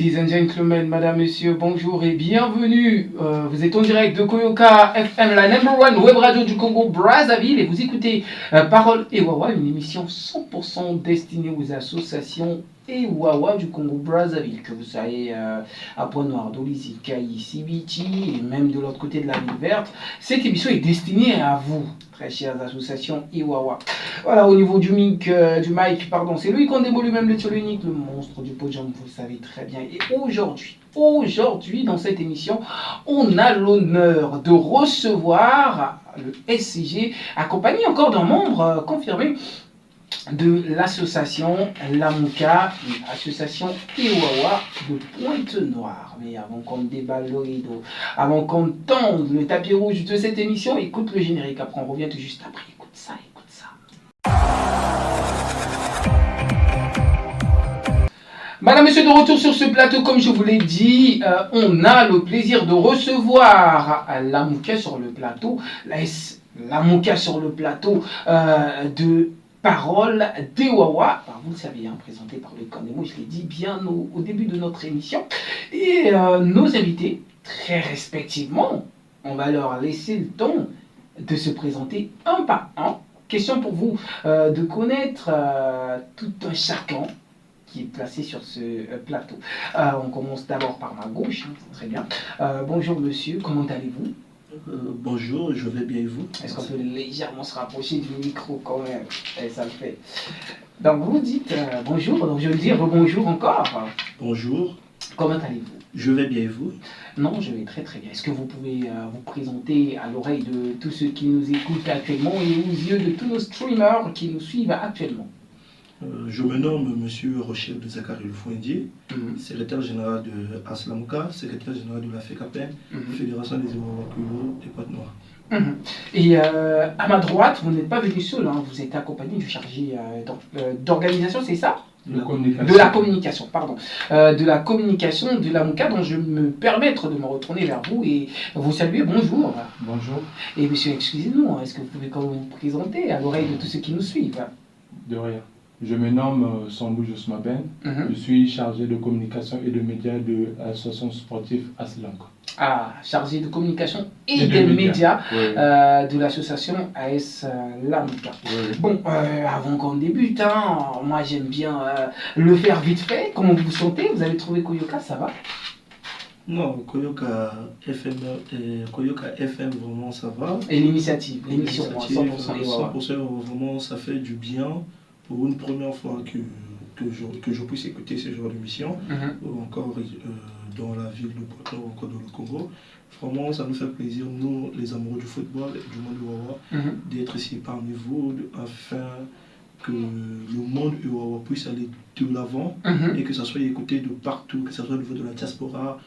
Ladies and gentlemen, madame, monsieur, bonjour et bienvenue. Vous êtes en direct de Koyoka FM, la number one web radio du Congo Brazzaville, et vous écoutez Parole et Wawa, une émission 100% destinée aux associations et Wawa du Congo Brazzaville, que vous soyez à Pointe-Noire, Dolisie, Kayi, Sibiti et même de l'autre côté de la ville verte. Cette émission est destinée à vous, très chères associations et Wawa. Voilà, au niveau du mic, c'est lui qu'on démole lui-même, le tir unique, le monstre du podium, vous le savez très bien. Et aujourd'hui, dans cette émission, on a l'honneur de recevoir le SCG, accompagné encore d'un membre confirmé de l'association Lamouka, une association Iwawa de Pointe-Noire. Mais avant qu'on déballe le rideau, avant qu'on tende le tapis rouge de cette émission, écoute le générique. Après, on revient tout juste après. Écoute ça. Madame, monsieur, de retour sur ce plateau, comme je vous l'ai dit, on a le plaisir de recevoir Lamouka sur le plateau, Lamouka sur le plateau de Parole des Wawa, vous le savez, présenté par le Kandemo, je l'ai dit bien au début de notre émission. Et nos invités, très respectivement, on va leur laisser le temps de se présenter un par un. Question pour vous de connaître tout un chacun qui est placé sur ce plateau. On commence d'abord par ma gauche, très bien. Bonjour monsieur, comment allez-vous? Bonjour, je vais bien et vous? Est-ce qu'on peut légèrement se rapprocher du micro quand même? Ça le fait. Donc vous dites bonjour, donc je veux dire bonjour encore. Bonjour. Comment allez-vous? Je vais bien et vous? Non, je vais très très bien. Est-ce que vous pouvez vous présenter à l'oreille de tous ceux qui nous écoutent actuellement et aux yeux de tous nos streamers qui nous suivent actuellement? Je me nomme Monsieur Rochelle de Zachary Le Fouindier, secrétaire général de Aslamouka, secrétaire général de la FECAPEN, Fédération des Iwawa des Pointe-Noire. Et à ma droite, vous n'êtes pas venu seul, vous êtes accompagné du chargé d'organisation, c'est ça? De la communication de Lamouka, dont je me permettre de me retourner vers vous et vous saluer. Bonjour. Bonjour. Et monsieur, excusez-nous, est-ce que vous pouvez quand même vous présenter à l'oreille de tous ceux qui nous suivent? De rien. Je me nomme Sambou Josmaben. Je suis chargé de communication et de médias de l'association sportive Aslank. Ah, chargé de communication et des médias de l'association AS Lamouka. Bon, avant qu'on débute, moi j'aime bien le faire vite fait. Comment vous vous sentez? Vous avez trouvé Koyoka, ça va? Non, Koyoka FM, vraiment ça va. Et l'émission 100% les Wawa. 100% vraiment ça fait du bien. Pour une première fois que je puisse écouter ce genre d'émission, encore dans la ville de Porto, encore dans le Congo. Vraiment, ça nous fait plaisir, nous, les amoureux du football et du monde Wawa, d'être ici parmi vous, afin que le monde Wawa puisse aller de l'avant et que ça soit écouté de partout, que ce soit au niveau de la diaspora.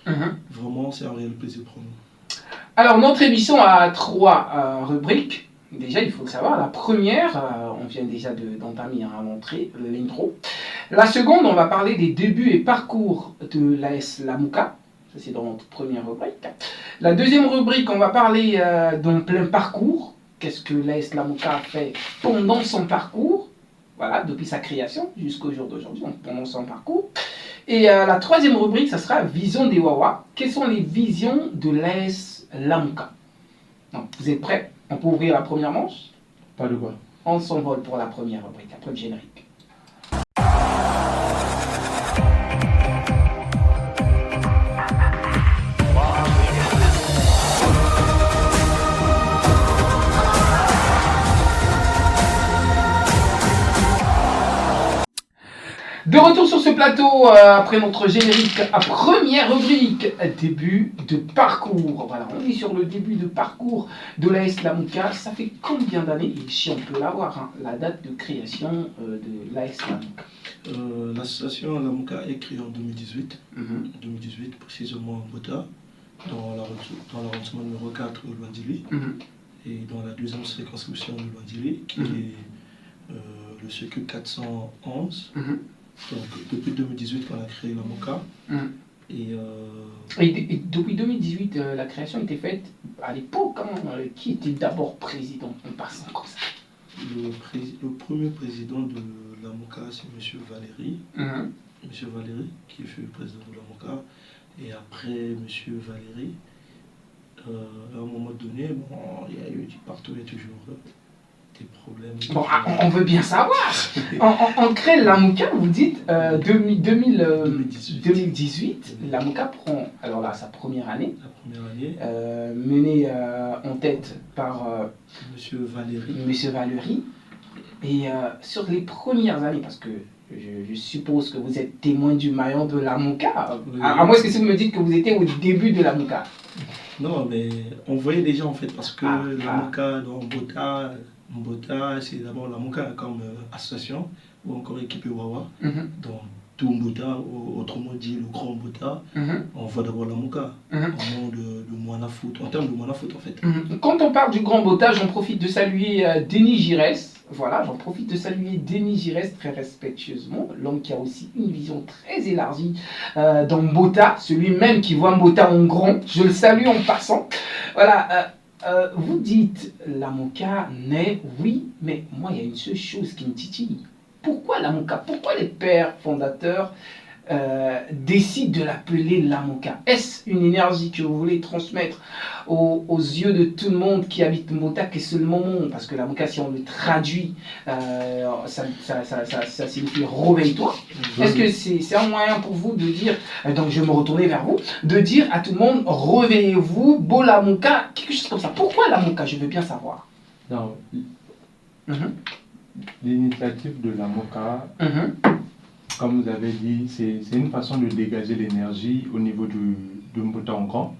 Vraiment, c'est un réel plaisir pour nous. Alors, notre émission a 3 rubriques. Déjà, il faut le savoir, la première, on vient déjà d'entamer à montrer l'intro. La seconde, on va parler des débuts et parcours de l'AS Lamouka. Ça, c'est dans notre première rubrique. La deuxième rubrique, on va parler d'un plein parcours. Qu'est-ce que l'AS Lamouka a fait pendant son parcours? Voilà, depuis sa création jusqu'au jour d'aujourd'hui, pendant son parcours. Et la troisième rubrique, ça sera Vision des Wawa. Quelles sont les visions de l'AS Lamouka? Donc, vous êtes prêts? On peut ouvrir la première manche? Pas de quoi. On s'envole pour la première rubrique, après le générique. De retour sur ce plateau, après notre générique, à première rubrique, début de parcours. Voilà, on est sur le début de parcours de l'AS Lamouka. Ça fait combien d'années, et si on peut l'avoir, la date de création de l'AS Lamouka? L'association Lamouka est créée en 2018, 2018 précisément en Bota, dans l'arrondissement numéro 4 de Loindili, et dans la deuxième circonscription de Loindili, qui est le circuit 411. Donc, depuis 2018 qu'on a créé Lamouka. Et depuis 2018, la création était faite à l'époque. Qui était d'abord président? En passant comme ça. Le premier président de Lamouka, c'est M. Valéry. M. Valéry, qui fut président de l'AMOCA, et après M. Valéry, à un moment donné, bon, il y a eu partout et toujours des problèmes. Bon, on veut bien savoir. On crée l'AMOCA, vous dites, 2018, l'AMOCA prend, alors là, sa première année. La première année. Menée en tête par M. Valéry. Monsieur Valéry. Et sur les premières années, parce que je suppose que vous êtes témoin du maillon de l'AMOCA, Oui. à moins que vous me dites que vous étiez au début de l'AMOCA. Non, mais on voyait déjà en fait, parce que l'AMOCA dans Mbota, c'est d'abord l'AMOCA comme association, ou encore équipe Wawa. Dans tout Mbota, autrement dit le grand Mbota, on voit d'abord l'AMOCA, au nom de Moana Foot, en termes de Moana Foot en fait. Quand on parle du grand Mbota, j'en profite de saluer Denis Giresse. Voilà, j'en profite de saluer Denis Giresse très respectueusement, l'homme qui a aussi une vision très élargie dans Mbota, celui-même qui voit Mbota en grand. Je le salue en passant. Voilà, vous dites l'AMOCA naît, oui, mais moi il y a une seule chose qui me titille. Pourquoi l'AMOCA? Pourquoi les pères fondateurs décident de l'appeler l'AMOCA? Est-ce une énergie que vous voulez transmettre aux yeux de tout le monde qui habite Mbota, qui est seulement monde? Parce que l'AMOCA, si on le traduit, ça signifie réveille-toi. Est-ce que c'est un moyen pour vous de dire, donc je vais me retourner vers vous, de dire à tout le monde, réveillez-vous, beau l'AMOCA, quelque chose comme ça? Pourquoi l'AMOCA? Je veux bien savoir. Non. L'initiative de l'AMOCA, comme vous avez dit, c'est une façon de dégager l'énergie au niveau de Mbota en grand.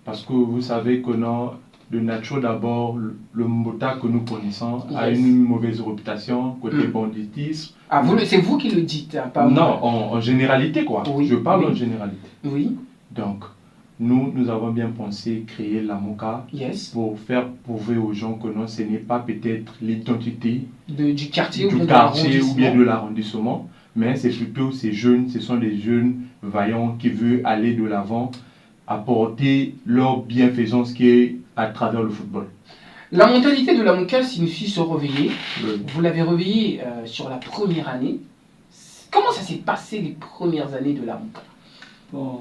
Parce que vous savez que de nature d'abord, le Mbota que nous connaissons a une mauvaise réputation côté banditisme. Ah, c'est vous qui le dites, hein, pas non, en généralité quoi. Oui, je parle en généralité. Oui. Donc, nous avons bien pensé créer l'AMOCA pour faire prouver aux gens que non, ce n'est pas peut-être l'identité du quartier ou bien de l'arrondissement, mais c'est plutôt ces jeunes, ce sont des jeunes vaillants qui veulent aller de l'avant, apporter leur bienfaisance qui est à travers le football. La mentalité de l'AMOCA signifie se réveiller. Vous l'avez réveillé sur la première année. Comment ça s'est passé les premières années de l'AMOCA? Bon,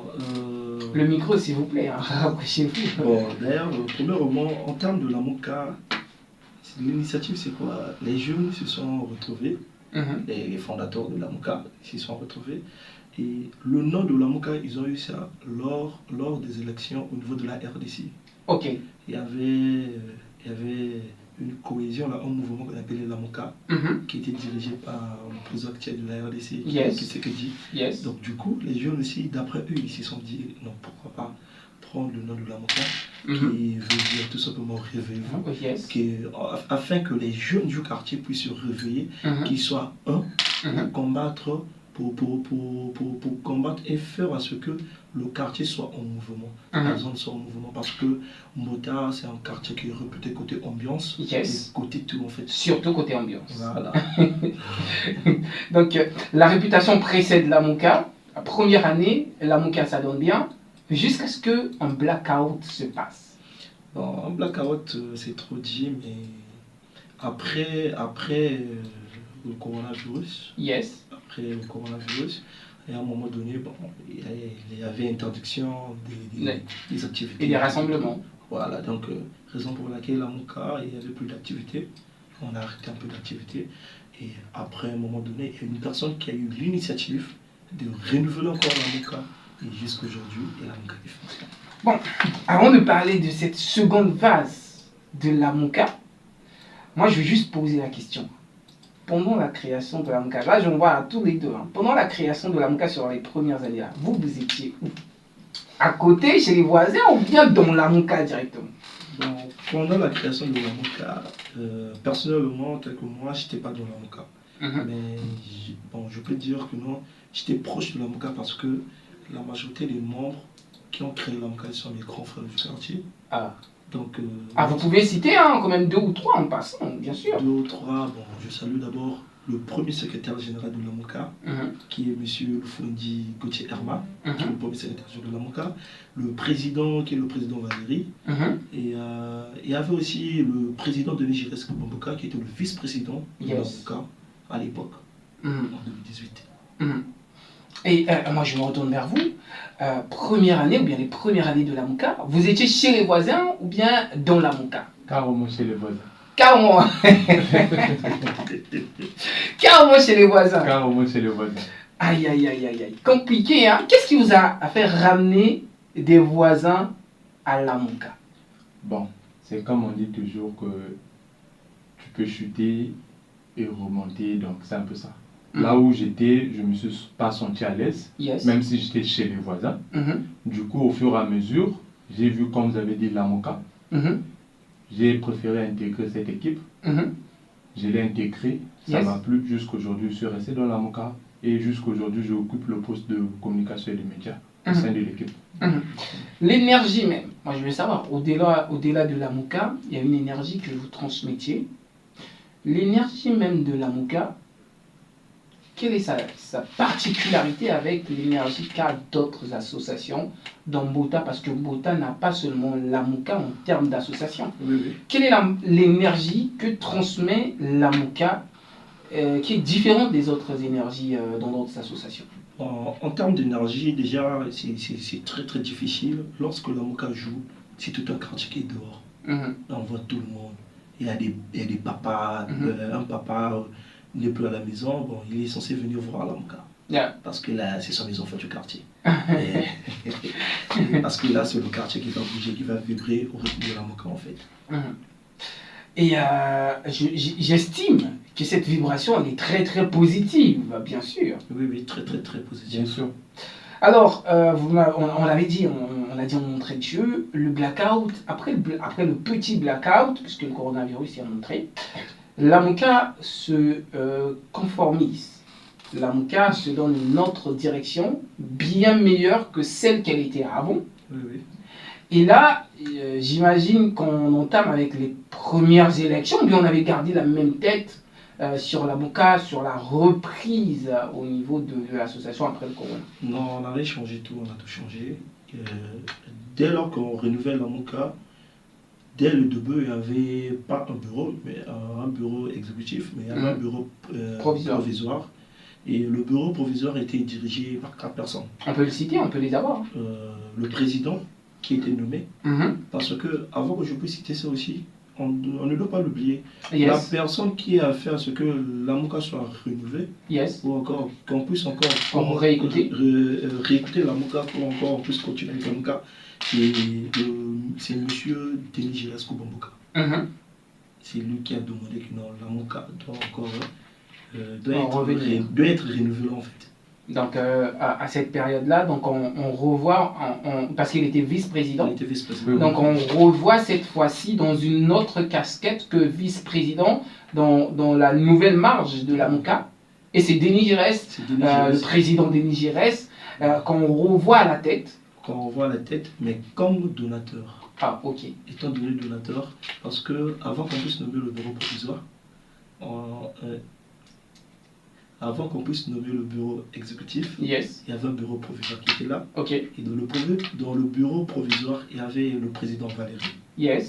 le micro, s'il vous plaît, rapprochez-vous. Bon, d'ailleurs, premièrement, en termes de l'AMOCA, l'initiative, c'est quoi? Les jeunes se sont retrouvés, les fondateurs de l'AMOCA s'y sont retrouvés, et le nom de l'AMOCA, ils ont eu ça lors des élections au niveau de la RDC. Ok. Il y avait une cohésion, là, un mouvement qu'on appelait l'AMOCA, qui était dirigé par le président actuel de la RDC, qui s'est dit. Donc du coup, les jeunes aussi, d'après eux, ils se sont dit, non, pourquoi pas prendre le nom de l'AMOCA, qui veut dire tout simplement réveillez-vous, afin que les jeunes du quartier puissent se réveiller, qu'ils soient un, pour combattre, pour combattre et faire à ce que le quartier soit en mouvement, la zone soit en mouvement, parce que Mbota, c'est un quartier qui est réputé côté ambiance, et côté tout en fait. Surtout côté ambiance. Voilà. Donc la réputation précède l'AMOCA. La première année, l'AMOCA ça donne bien, jusqu'à ce qu'un blackout se passe. Bon, un blackout, c'est trop dit, mais après le coronavirus, après le coronavirus, et à un moment donné, bon, il y avait interdiction des activités. Et des rassemblements. Voilà, donc raison pour laquelle l'AMOCA, il n'y avait plus d'activité. On a arrêté un peu d'activité. Et après, à un moment donné, il y a une personne qui a eu l'initiative de renouveler encore l'AMOCA. Et jusqu'à aujourd'hui, l'AMOCA est fonctionnelle. Bon, avant de parler de cette seconde phase de l'AMOCA, moi je vais juste poser la question. Pendant la création de l'AMOCA, là j'en vois à tous les deux, pendant la création de l'AMOCA sur les premières années, là, vous étiez où? À côté, chez les voisins, ou bien dans l'AMOCA directement? Bon, pendant la création de l'AMOCA, personnellement, tel que moi, je n'étais pas dans l'AMOCA. Mais bon, je peux dire que non, j'étais proche de l'AMOCA parce que la majorité des membres qui ont créé l'AMOCA sont mes grands frères du quartier. Donc, vous pouvez citer quand même 2 ou 3 en passant, bien sûr. 2 ou 3, bon, je salue d'abord le premier secrétaire général de l'AMOCA, qui est M. Fondi Gauthier Herma, qui est le premier secrétaire général de l'AMOCA, le président qui est le président Valéry, et il y avait aussi le président Denis Giresse Bamboka, qui était le vice-président de l'AMOCA à l'époque, en 2018. Et moi, je me retourne vers vous. Première année, ou bien les premières années de la MOCA, vous étiez chez les voisins ou bien dans la MOCA? Carrément chez les voisins. Carrément. Carrément chez les voisins. Carrément chez les voisins. Aïe, aïe, aïe, aïe, aïe. Compliqué, hein? Qu'est-ce qui vous a fait ramener des voisins à la MOCA? Bon, c'est comme on dit toujours que tu peux chuter et remonter, donc c'est un peu ça. Là où j'étais, je ne me suis pas senti à l'aise, même si j'étais chez les voisins. Du coup, au fur et à mesure, j'ai vu, comme vous avez dit, la MOCA. J'ai préféré intégrer cette équipe. Je l'ai intégré, ça m'a plu. Jusqu'aujourd'hui, je suis resté dans la MOCA. Et jusqu'aujourd'hui, j'occupe le poste de communication et de médias au sein de l'équipe. L'énergie même, moi je veux savoir, au-delà de la MOCA, il y a une énergie que vous transmettiez. L'énergie même de la MOCA, quelle est sa particularité avec l'énergie qu'a d'autres associations dans Mbota? Parce que Mbota n'a pas seulement la MOCA en termes d'association. Quelle est l'énergie que transmet la MOCA qui est différente des autres énergies dans d'autres associations? En termes d'énergie, déjà, c'est très très difficile. Lorsque la MOCA joue, c'est tout un quartier qui est dehors. On voit tout le monde. Il y a des papas, un papa n'est plus à la maison, bon, il est censé venir voir la MOCA. Parce que là, c'est son maison du quartier. Parce que là, c'est le quartier qui va bouger, qui va vibrer au rythme de la MOCA en fait. Et j'estime que cette vibration, elle est très très positive, bien sûr. Oui, très très très positive. Bien sûr. Alors, on l'avait dit, on a dit en entrée de jeu, le blackout, après le petit blackout, puisque le coronavirus est montré, la MOCA se conformise. La MOCA se donne une autre direction, bien meilleure que celle qu'elle était avant. Et là, j'imagine qu'on entame avec les premières élections, bien on avait gardé la même tête sur la MOCA, sur la reprise au niveau de l'association après le corona. Non, on avait changé tout, on a tout changé. Dès lors qu'on renouvelle la MOCA, dès le début, il n'y avait pas un bureau, mais un bureau exécutif, mais il y avait un bureau provisoire. Et le bureau provisoire était dirigé par 4 personnes. On peut le citer, on peut les avoir. Le président qui était nommé, parce que avant que je puisse citer ça aussi, on ne doit pas l'oublier. La personne qui a fait à ce que la MOCA soit renouvelée, ou encore qu'on puisse encore réécouter la MOCA pour encore on puisse continuer avec la MOCA, c'est M. Denis Giresco Bamboka. C'est lui qui a demandé que non, la MOCA doit encore doit être renouvelée en fait. Donc à cette période-là, donc on revoit, parce qu'il était vice-président. Donc on revoit cette fois-ci dans une autre casquette que vice-président dans la nouvelle marge de la MOCA. Et c'est Denis Giresse, le président Denis Giresse, qu'on revoit à la tête. Qu'on revoit à la tête, mais comme donateur. Ah, ok. Étant donné donateur, parce que avant qu'on puisse nommer le bureau provisoire, avant qu'on puisse nommer le bureau exécutif, il y avait un bureau provisoire qui était là. Et dans le bureau provisoire, il y avait le président Valérie. Et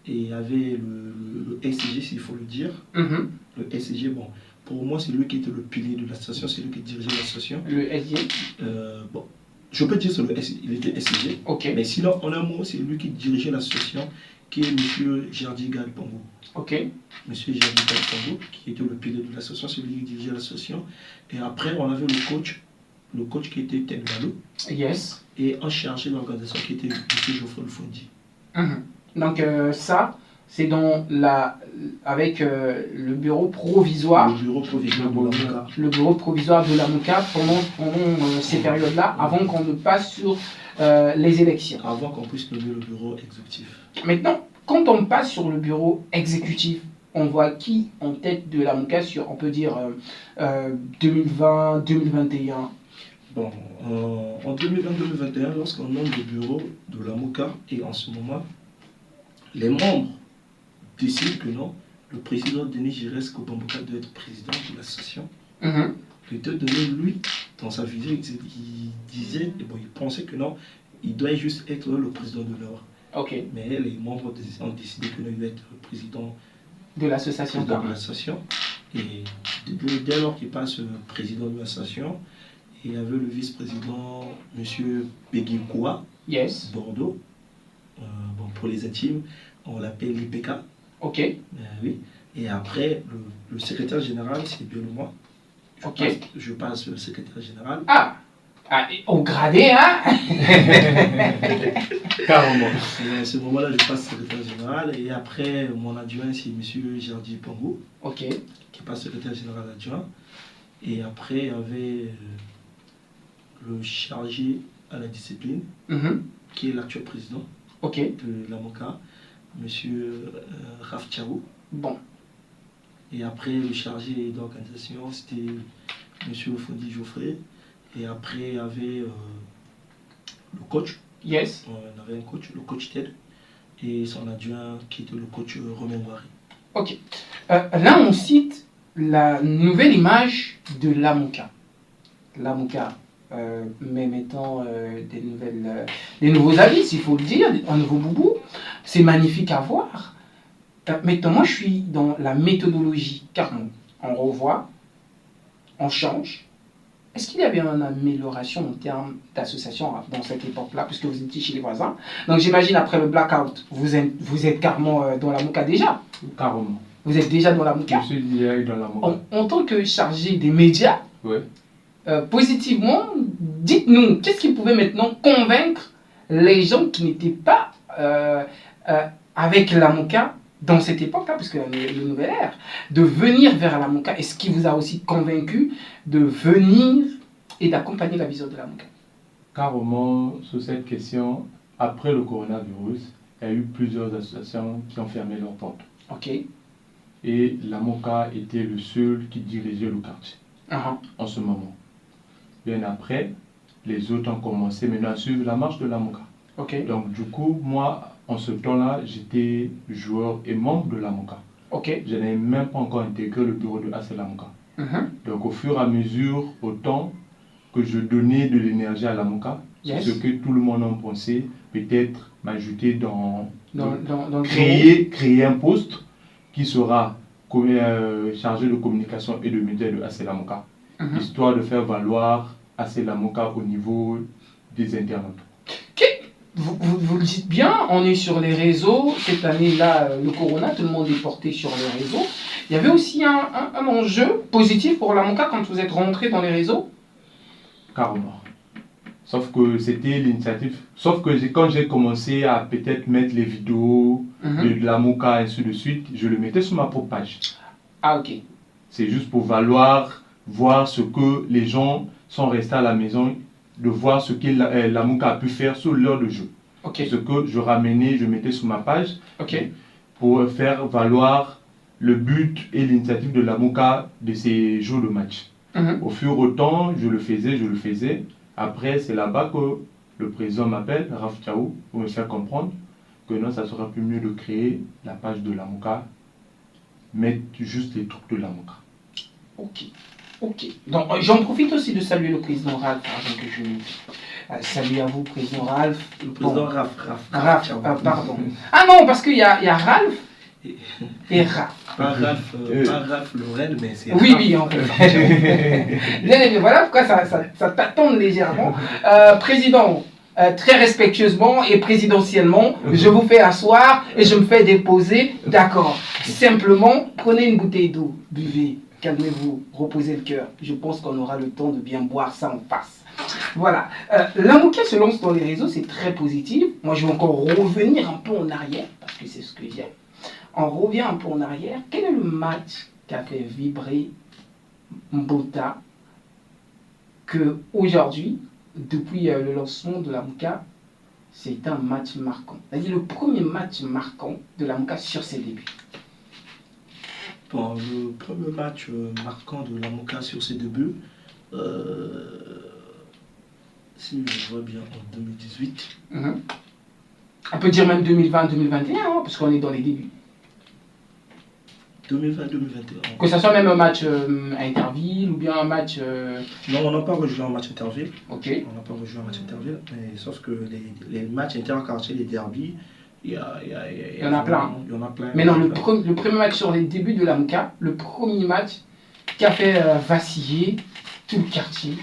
il y avait le SCG, s'il faut le dire. Le SCG, bon, pour moi, c'est lui qui était le pilier de l'association, c'est lui qui dirigeait l'association. Le SCG bon, je peux dire qu'il était SCG. Mais sinon, en un mot, c'est lui qui dirigeait l'association, qui est M. Jardi Galpango. Monsieur Jardi Galpango, qui était le pilier de l'association, c'est lui qui dirigeait l'association. Et après, on avait le coach qui était Ted Gallo. Et un chargé de l'organisation qui était M. Geoffroy Fondi. Donc ça, c'est avec le bureau provisoire. Le bureau provisoire de la MOCA. Le bureau provisoire de la MOCA pendant ces périodes-là, avant qu'on ne passe sur les élections. Avant qu'on puisse nommer le bureau exécutif. Maintenant, quand on passe sur le bureau exécutif, on voit qui en tête de la MOCA sur, on peut dire, 2020, 2021? Bon, en 2020-2021, lorsqu'on nomme le bureau de la MOCA, et en ce moment, les membres décident que non, le président Denis Giresco Bamboka doit être président de l'association. Étant donné, lui, dans sa vision, il disait, et bon, il pensait que non, il doit juste être le président d'honneur. Mais les membres ont décidé que non, il doit être le président de l'association. Et dès lors qu'il passe président de l'association, Et il y avait le vice-président, M. Beguikoua, Yes. Bordeaux. Bon, pour les intimes, on l'appelle l'IPK. Ok. Oui. Et après, le secrétaire général, c'est bien moi. Je passe le secrétaire général. Ah, au gradé, hein. Carrément. Et à ce moment-là, je passe secrétaire général. Et après, mon adjoint, c'est M. Jardi Pango, Ok. qui passe secrétaire général adjoint. Et après, il y avait le chargé à la discipline, qui est l'actuel président de la MOCA, M. Raf Tchaou. Bon. Et après, le chargé d'organisation, c'était M. Fondi Geoffrey. Et après, il y avait le coach. Yes. On avait un coach, le coach Ted. Et son adjoint, qui était le coach Romain Boiré. Ok. Là, on cite la nouvelle image de l'AMOCA. L'AMOCA, mais mettant des nouveaux avis, s'il faut le dire, un nouveau boubou. C'est magnifique à voir. Maintenant, moi, je suis dans la méthodologie, car on revoit, on change. Est-ce qu'il y avait une amélioration en termes d'association dans cette époque-là, puisque vous étiez chez les voisins? Donc j'imagine après le blackout, vous êtes carrément dans la MOCA déjà? Carrément. Vous êtes déjà dans la MOCA? Je suis déjà dans la MOCA. En tant que chargé des médias, ouais. Positivement, dites-nous, qu'est-ce qui pouvait maintenant convaincre les gens qui n'étaient pas avec la MOCA dans cette époque-là, parce que le nouvel ère, de venir vers la MOCA? Est-ce qui vous a aussi convaincu de venir et d'accompagner la vision de la MOCA? Carrément, sur cette question, après le coronavirus, il y a eu plusieurs associations qui ont fermé leurs portes. Ok. Et la MOCA était le seul qui dirigeait le quartier en ce moment. Bien après, les autres ont commencé maintenant à suivre la marche de la MOCA. Ok. Donc du coup, moi, en ce temps-là, j'étais joueur et membre de la MOCA. Ok. Je n'avais même pas encore intégré le bureau de AC la MOCA. Donc au fur et à mesure, autant que je donnais de l'énergie à la MOCA, Yes. ce que tout le monde en pensait, peut-être m'ajouter dans créer un poste qui sera chargé de communication et de médias de AC la MOCA, histoire de faire valoir AC la MOCA au niveau des internautes. Vous le dites bien, on est sur les réseaux. Cette année-là, le corona, tout le monde est porté sur les réseaux. Il y avait aussi un enjeu positif pour la MOCA quand vous êtes rentré dans les réseaux? Carrément. Sauf que c'était l'initiative. Sauf que quand j'ai commencé à peut-être mettre les vidéos de la MOCA et ainsi de suite, je le mettais sur ma propre page. Ah, ok. C'est juste pour voir ce que les gens sont restés à la maison, de voir ce que la MOCA a pu faire sur l'heure de jeu. Okay. Ce que je ramenais, je mettais sur ma page okay. pour faire valoir le but et l'initiative de la MOCA de ces jours de match. Au fur et à temps, je le faisais. Après, c'est là-bas que le président m'appelle, Raf Tchaou, pour me faire comprendre que non, ça sera plus mieux de créer la page de la MOCA, mettre juste les trucs de la MOCA. Ok. Ok. Donc, j'en profite aussi de saluer le président Ralph, avant que je saluer à vous, président Ralph. Le président Ralph, pardon. Ah non, parce qu'il y a Ralph et Ralph. Pas Ralph Lorraine, mais c'est Oui, oui, en fait. Voilà pourquoi ça tâtonne légèrement. Président, très respectueusement et présidentiellement, je vous fais asseoir et je me fais déposer. D'accord. Simplement, prenez une bouteille d'eau, buvez. Calmez-vous, reposez le cœur. Je pense qu'on aura le temps de bien boire ça en face. Voilà. La MOCA se lance dans les réseaux, c'est très positif. Moi, je vais encore revenir un peu en arrière, parce que c'est ce que j'aime. On revient un peu en arrière. Quel est le match qui a fait vibrer Mbota que aujourd'hui, depuis le lancement de la MOCA, c'est un match marquant? C'est-à-dire le premier match marquant de la MOCA sur ses débuts. Bon, le premier match marquant de la MOCA sur ses débuts, si je vois bien, en 2018. On peut dire même 2020-2021, hein, parce qu'on est dans les débuts. 2020-2021. Que ce soit même un match à Interville ou bien un match... Non, on n'a pas rejoué un match Interville. Ok. On n'a pas rejoué un match Interville, mais sauf que les matchs interquartiers, les derbies, il y en a plein. Il y en a plein. Mais non, le premier match sur les débuts de la MOCA, le premier match qui a fait vaciller tout le quartier,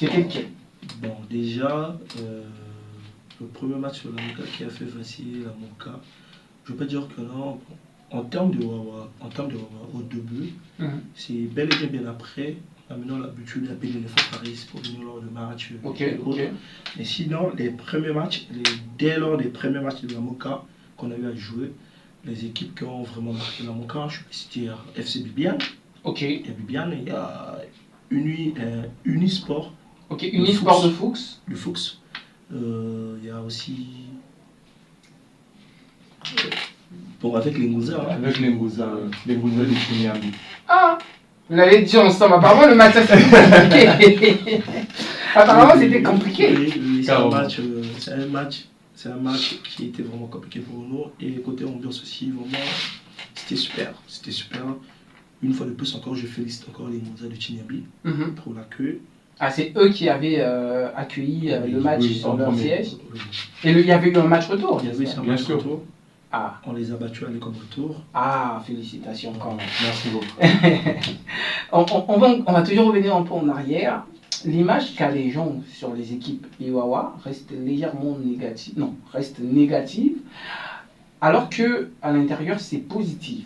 C'était lequel? Bon, déjà, le premier match sur la Moka qui a fait vaciller la Moka, je peux dire que non, en termes de Wawa, au début, c'est bel et bien après. Maintenant, l'habitude d'appeler les fois Paris pour venir lors de match. Mais sinon, les premiers matchs, dès lors des premiers matchs de la Moka qu'on a eu à jouer, les équipes qui ont vraiment marqué la Moka, je peux citer FC Bibiane. Et Bibiane, il y a Unisport. Unisport de Fuchs. Du Fuchs. Il y a aussi. Bon, avec les Ngouza. Avec les Ngouza de Chinyami. Ah, vous l'avez dit ensemble. Apparemment, le match, c'était compliqué. Apparemment, c'était compliqué. Oui, c'est un match qui était vraiment compliqué pour nous. Et côté ambiance aussi, vraiment, c'était super. C'était super. Une fois de plus encore, je félicite encore les Ngouza de Chinyami pour l'accueil. Ah, c'est eux qui avaient accueilli le match sur leur siège. Et il y avait eu un match retour. Il y avait un match retour. Ah. On les a battus à aller comme retour. Ah, félicitations quand même. Merci beaucoup. on va toujours revenir un peu en arrière. L'image qu'a les gens sur les équipes Iwawa reste légèrement négative. Non, reste négative. Alors que à l'intérieur, c'est positif.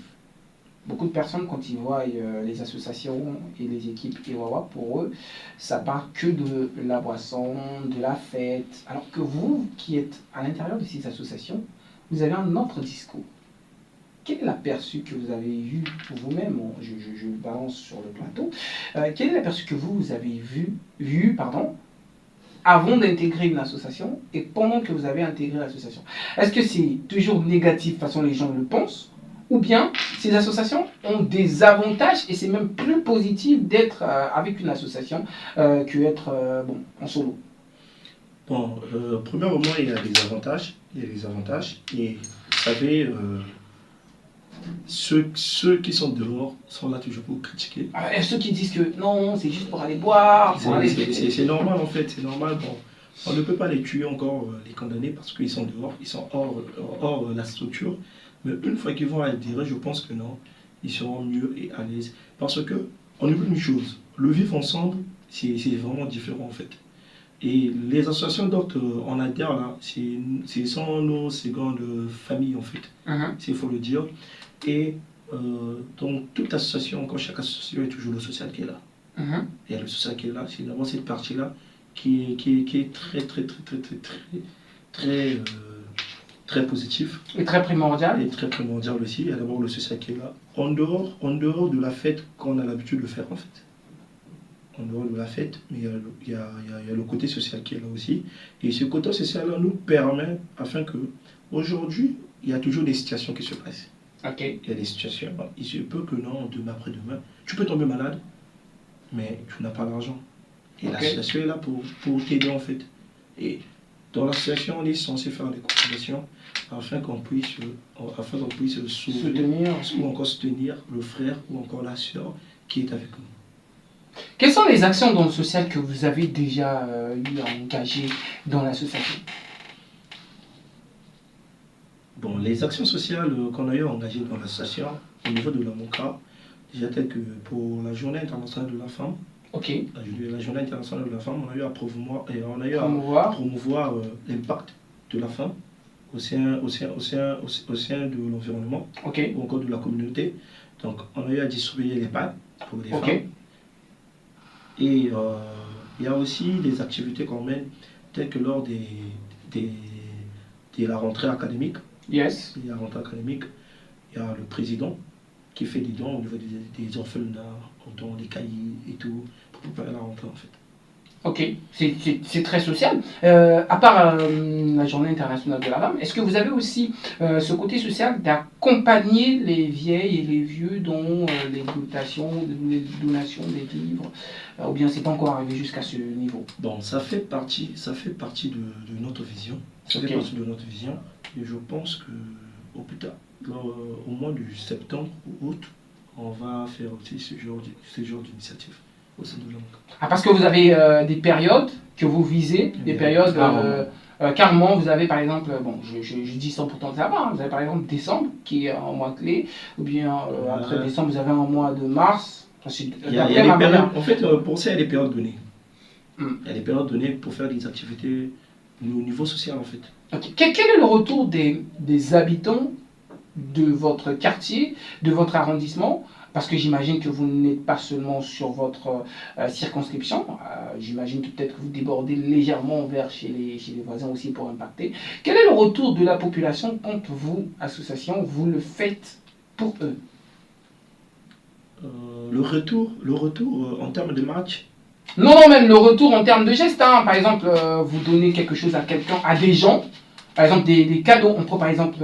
Beaucoup de personnes, quand ils voient les associations et les équipes Iwawa, pour eux, ça part que de la boisson, de la fête. Alors que vous, qui êtes à l'intérieur de ces associations, vous avez un autre discours. Quel est l'aperçu que vous avez eu vous-même, je balance sur le plateau, quel est l'aperçu que vous avez vu avant d'intégrer une association et pendant que vous avez intégré l'association? Est-ce que c'est toujours négatif façon les gens le pensent, ou bien ces associations ont des avantages et c'est même plus positif d'être avec une association que d'être en solo? Bon, premièrement, il y a des avantages. Et vous savez, ceux qui sont dehors sont là toujours pour critiquer. Et ceux qui disent que non, c'est juste pour aller boire, c'est normal en fait, c'est normal. Bon, on ne peut pas les tuer encore, les condamner parce qu'ils sont dehors, ils sont hors la structure. Mais une fois qu'ils vont adhérer, je pense que non, ils seront mieux et à l'aise. Parce que, on oublie une chose, le vivre ensemble, c'est vraiment différent en fait. Et les associations dont on adhère là, ce sont nos secondes familles en fait, il faut le dire. Et dans toute association, encore chaque association, il y a toujours le social qui est là. Il y a le social qui est là, c'est d'abord cette partie-là qui est très positif. Et très primordial. Et très primordial aussi. Il y a d'abord le social qui est là. En dehors de la fête qu'on a l'habitude de faire en fait. En dehors de la fête, mais il y a le côté social qui est là aussi. Et ce côté social-là nous permet, afin que, aujourd'hui, il y a toujours des situations qui se passent. Il y a des situations, il se peut que non, demain après-demain, tu peux tomber malade, mais tu n'as pas l'argent. Et l'association est là pour t'aider en fait. Et dans l'association, on est censé faire des cotisations afin qu'on puisse soutenir ou encore soutenir le frère ou encore la soeur qui est avec nous. Quelles sont les actions dans le social que vous avez déjà eu à engager dans l'association? Bon, les actions sociales qu'on a eu à engager dans l'association, au niveau de la MOCA, déjà tel que pour la Journée internationale de la femme, la Journée internationale de la femme, on a eu à promouvoir l'impact de la femme au sein de l'environnement ou encore de la communauté. Donc, on a eu à distribuer les pads pour les femmes. Et il y a aussi des activités qu'on mène, telles que lors de la rentrée académique. Il y a la rentrée académique, il y a le président qui fait des dons au niveau des orphelinats, des cahiers et tout, pour préparer la rentrée en fait. C'est très social. À part la Journée internationale de la femme, est-ce que vous avez aussi ce côté social d'accompagner les vieilles et les vieux dans les donations des livres, ou bien c'est pas encore arrivé jusqu'à ce niveau? Bon, ça fait partie de notre vision. Ça fait partie de notre vision. Et je pense que au plus tard, au mois de septembre ou août, on va faire aussi ce genre d'initiative. Parce que vous avez des périodes que vous visez, des périodes carrément, vous avez par exemple, je dis 100% de savoir, vous avez par exemple décembre qui est un mois clé, ou bien après décembre vous avez un mois de mars. En fait, pour ça il y a des périodes données. Il y a des périodes données pour faire des activités au niveau social en fait. Okay. Quel est le retour des habitants de votre quartier, de votre arrondissement? Parce que j'imagine que vous n'êtes pas seulement sur votre circonscription, j'imagine que peut-être que vous débordez légèrement vers chez les voisins aussi pour impacter. Quel est le retour de la population quand vous, association, vous le faites pour eux? Le retour en termes de match. Non, même le retour en termes de gestes. Hein. Par exemple, vous donnez quelque chose à quelqu'un, à des gens, par exemple des cadeaux. On prend par exemple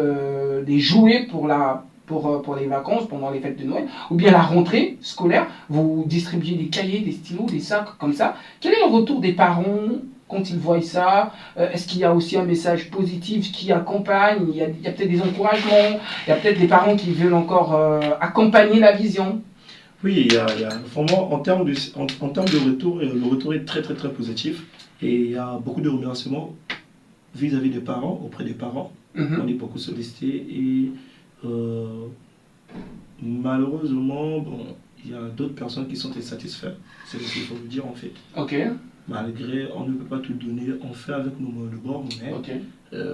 des jouets pour les vacances, pendant les fêtes de Noël, ou bien la rentrée scolaire, vous distribuez des cahiers, des stylos, des sacs comme ça. Quel est le retour des parents quand ils voient ça? Est-ce qu'il y a aussi un message positif qui accompagne? Il y a peut-être des encouragements, il y a peut-être des parents qui veulent encore accompagner la vision. Oui, il y a vraiment en termes de retour, le retour est très très très positif et il y a beaucoup de remerciements vis-à-vis des parents, auprès des parents. On est beaucoup sollicité et malheureusement, bon, il y a d'autres personnes qui sont insatisfaites, c'est ce qu'il faut vous dire en fait. Ok. Malgré, on ne peut pas tout donner, on fait avec nos moyens de bord, mais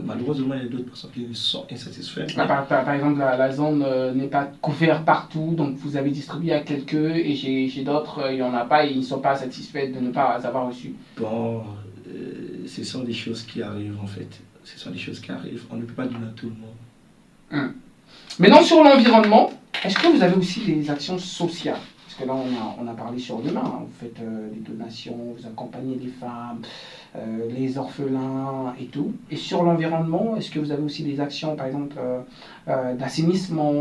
malheureusement, il y a d'autres personnes qui sont insatisfaites. Par exemple, la zone n'est pas couverte partout, donc vous avez distribué à quelques et chez d'autres, il n'y en a pas et ils ne sont pas satisfaits de ne pas avoir reçu. Bon, ce sont des choses qui arrivent en fait. Ce sont des choses qui arrivent, on ne peut pas donner à tout le monde. Maintenant, sur l'environnement, est-ce que vous avez aussi des actions sociales? Parce que là, on a parlé sur demain, hein. Vous faites des donations, vous accompagnez les femmes, les orphelins et tout. Et sur l'environnement, est-ce que vous avez aussi des actions, par exemple, d'assainissement,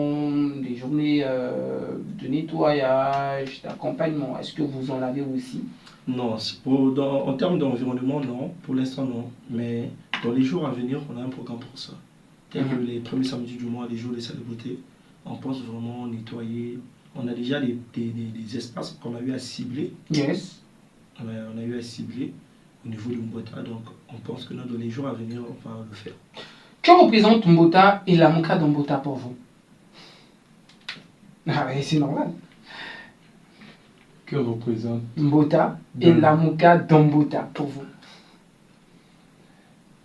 des journées de nettoyage, d'accompagnement? Est-ce que vous en avez aussi? Non, en termes d'environnement, non. Pour l'instant, non. Mais dans les jours à venir, on a un programme pour ça. Tel que les premiers samedis du mois, les jours des célébrités, on pense vraiment nettoyer. On a déjà des espaces qu'on a eu à cibler. Yes. On a eu à cibler au niveau de Mbota, donc on pense que dans les jours à venir, on va le faire. Que représente Mbota et la Mouka d'Mbota pour vous? Ah, c'est normal. Que représente Mbota et la Mouka d'Mbota pour vous?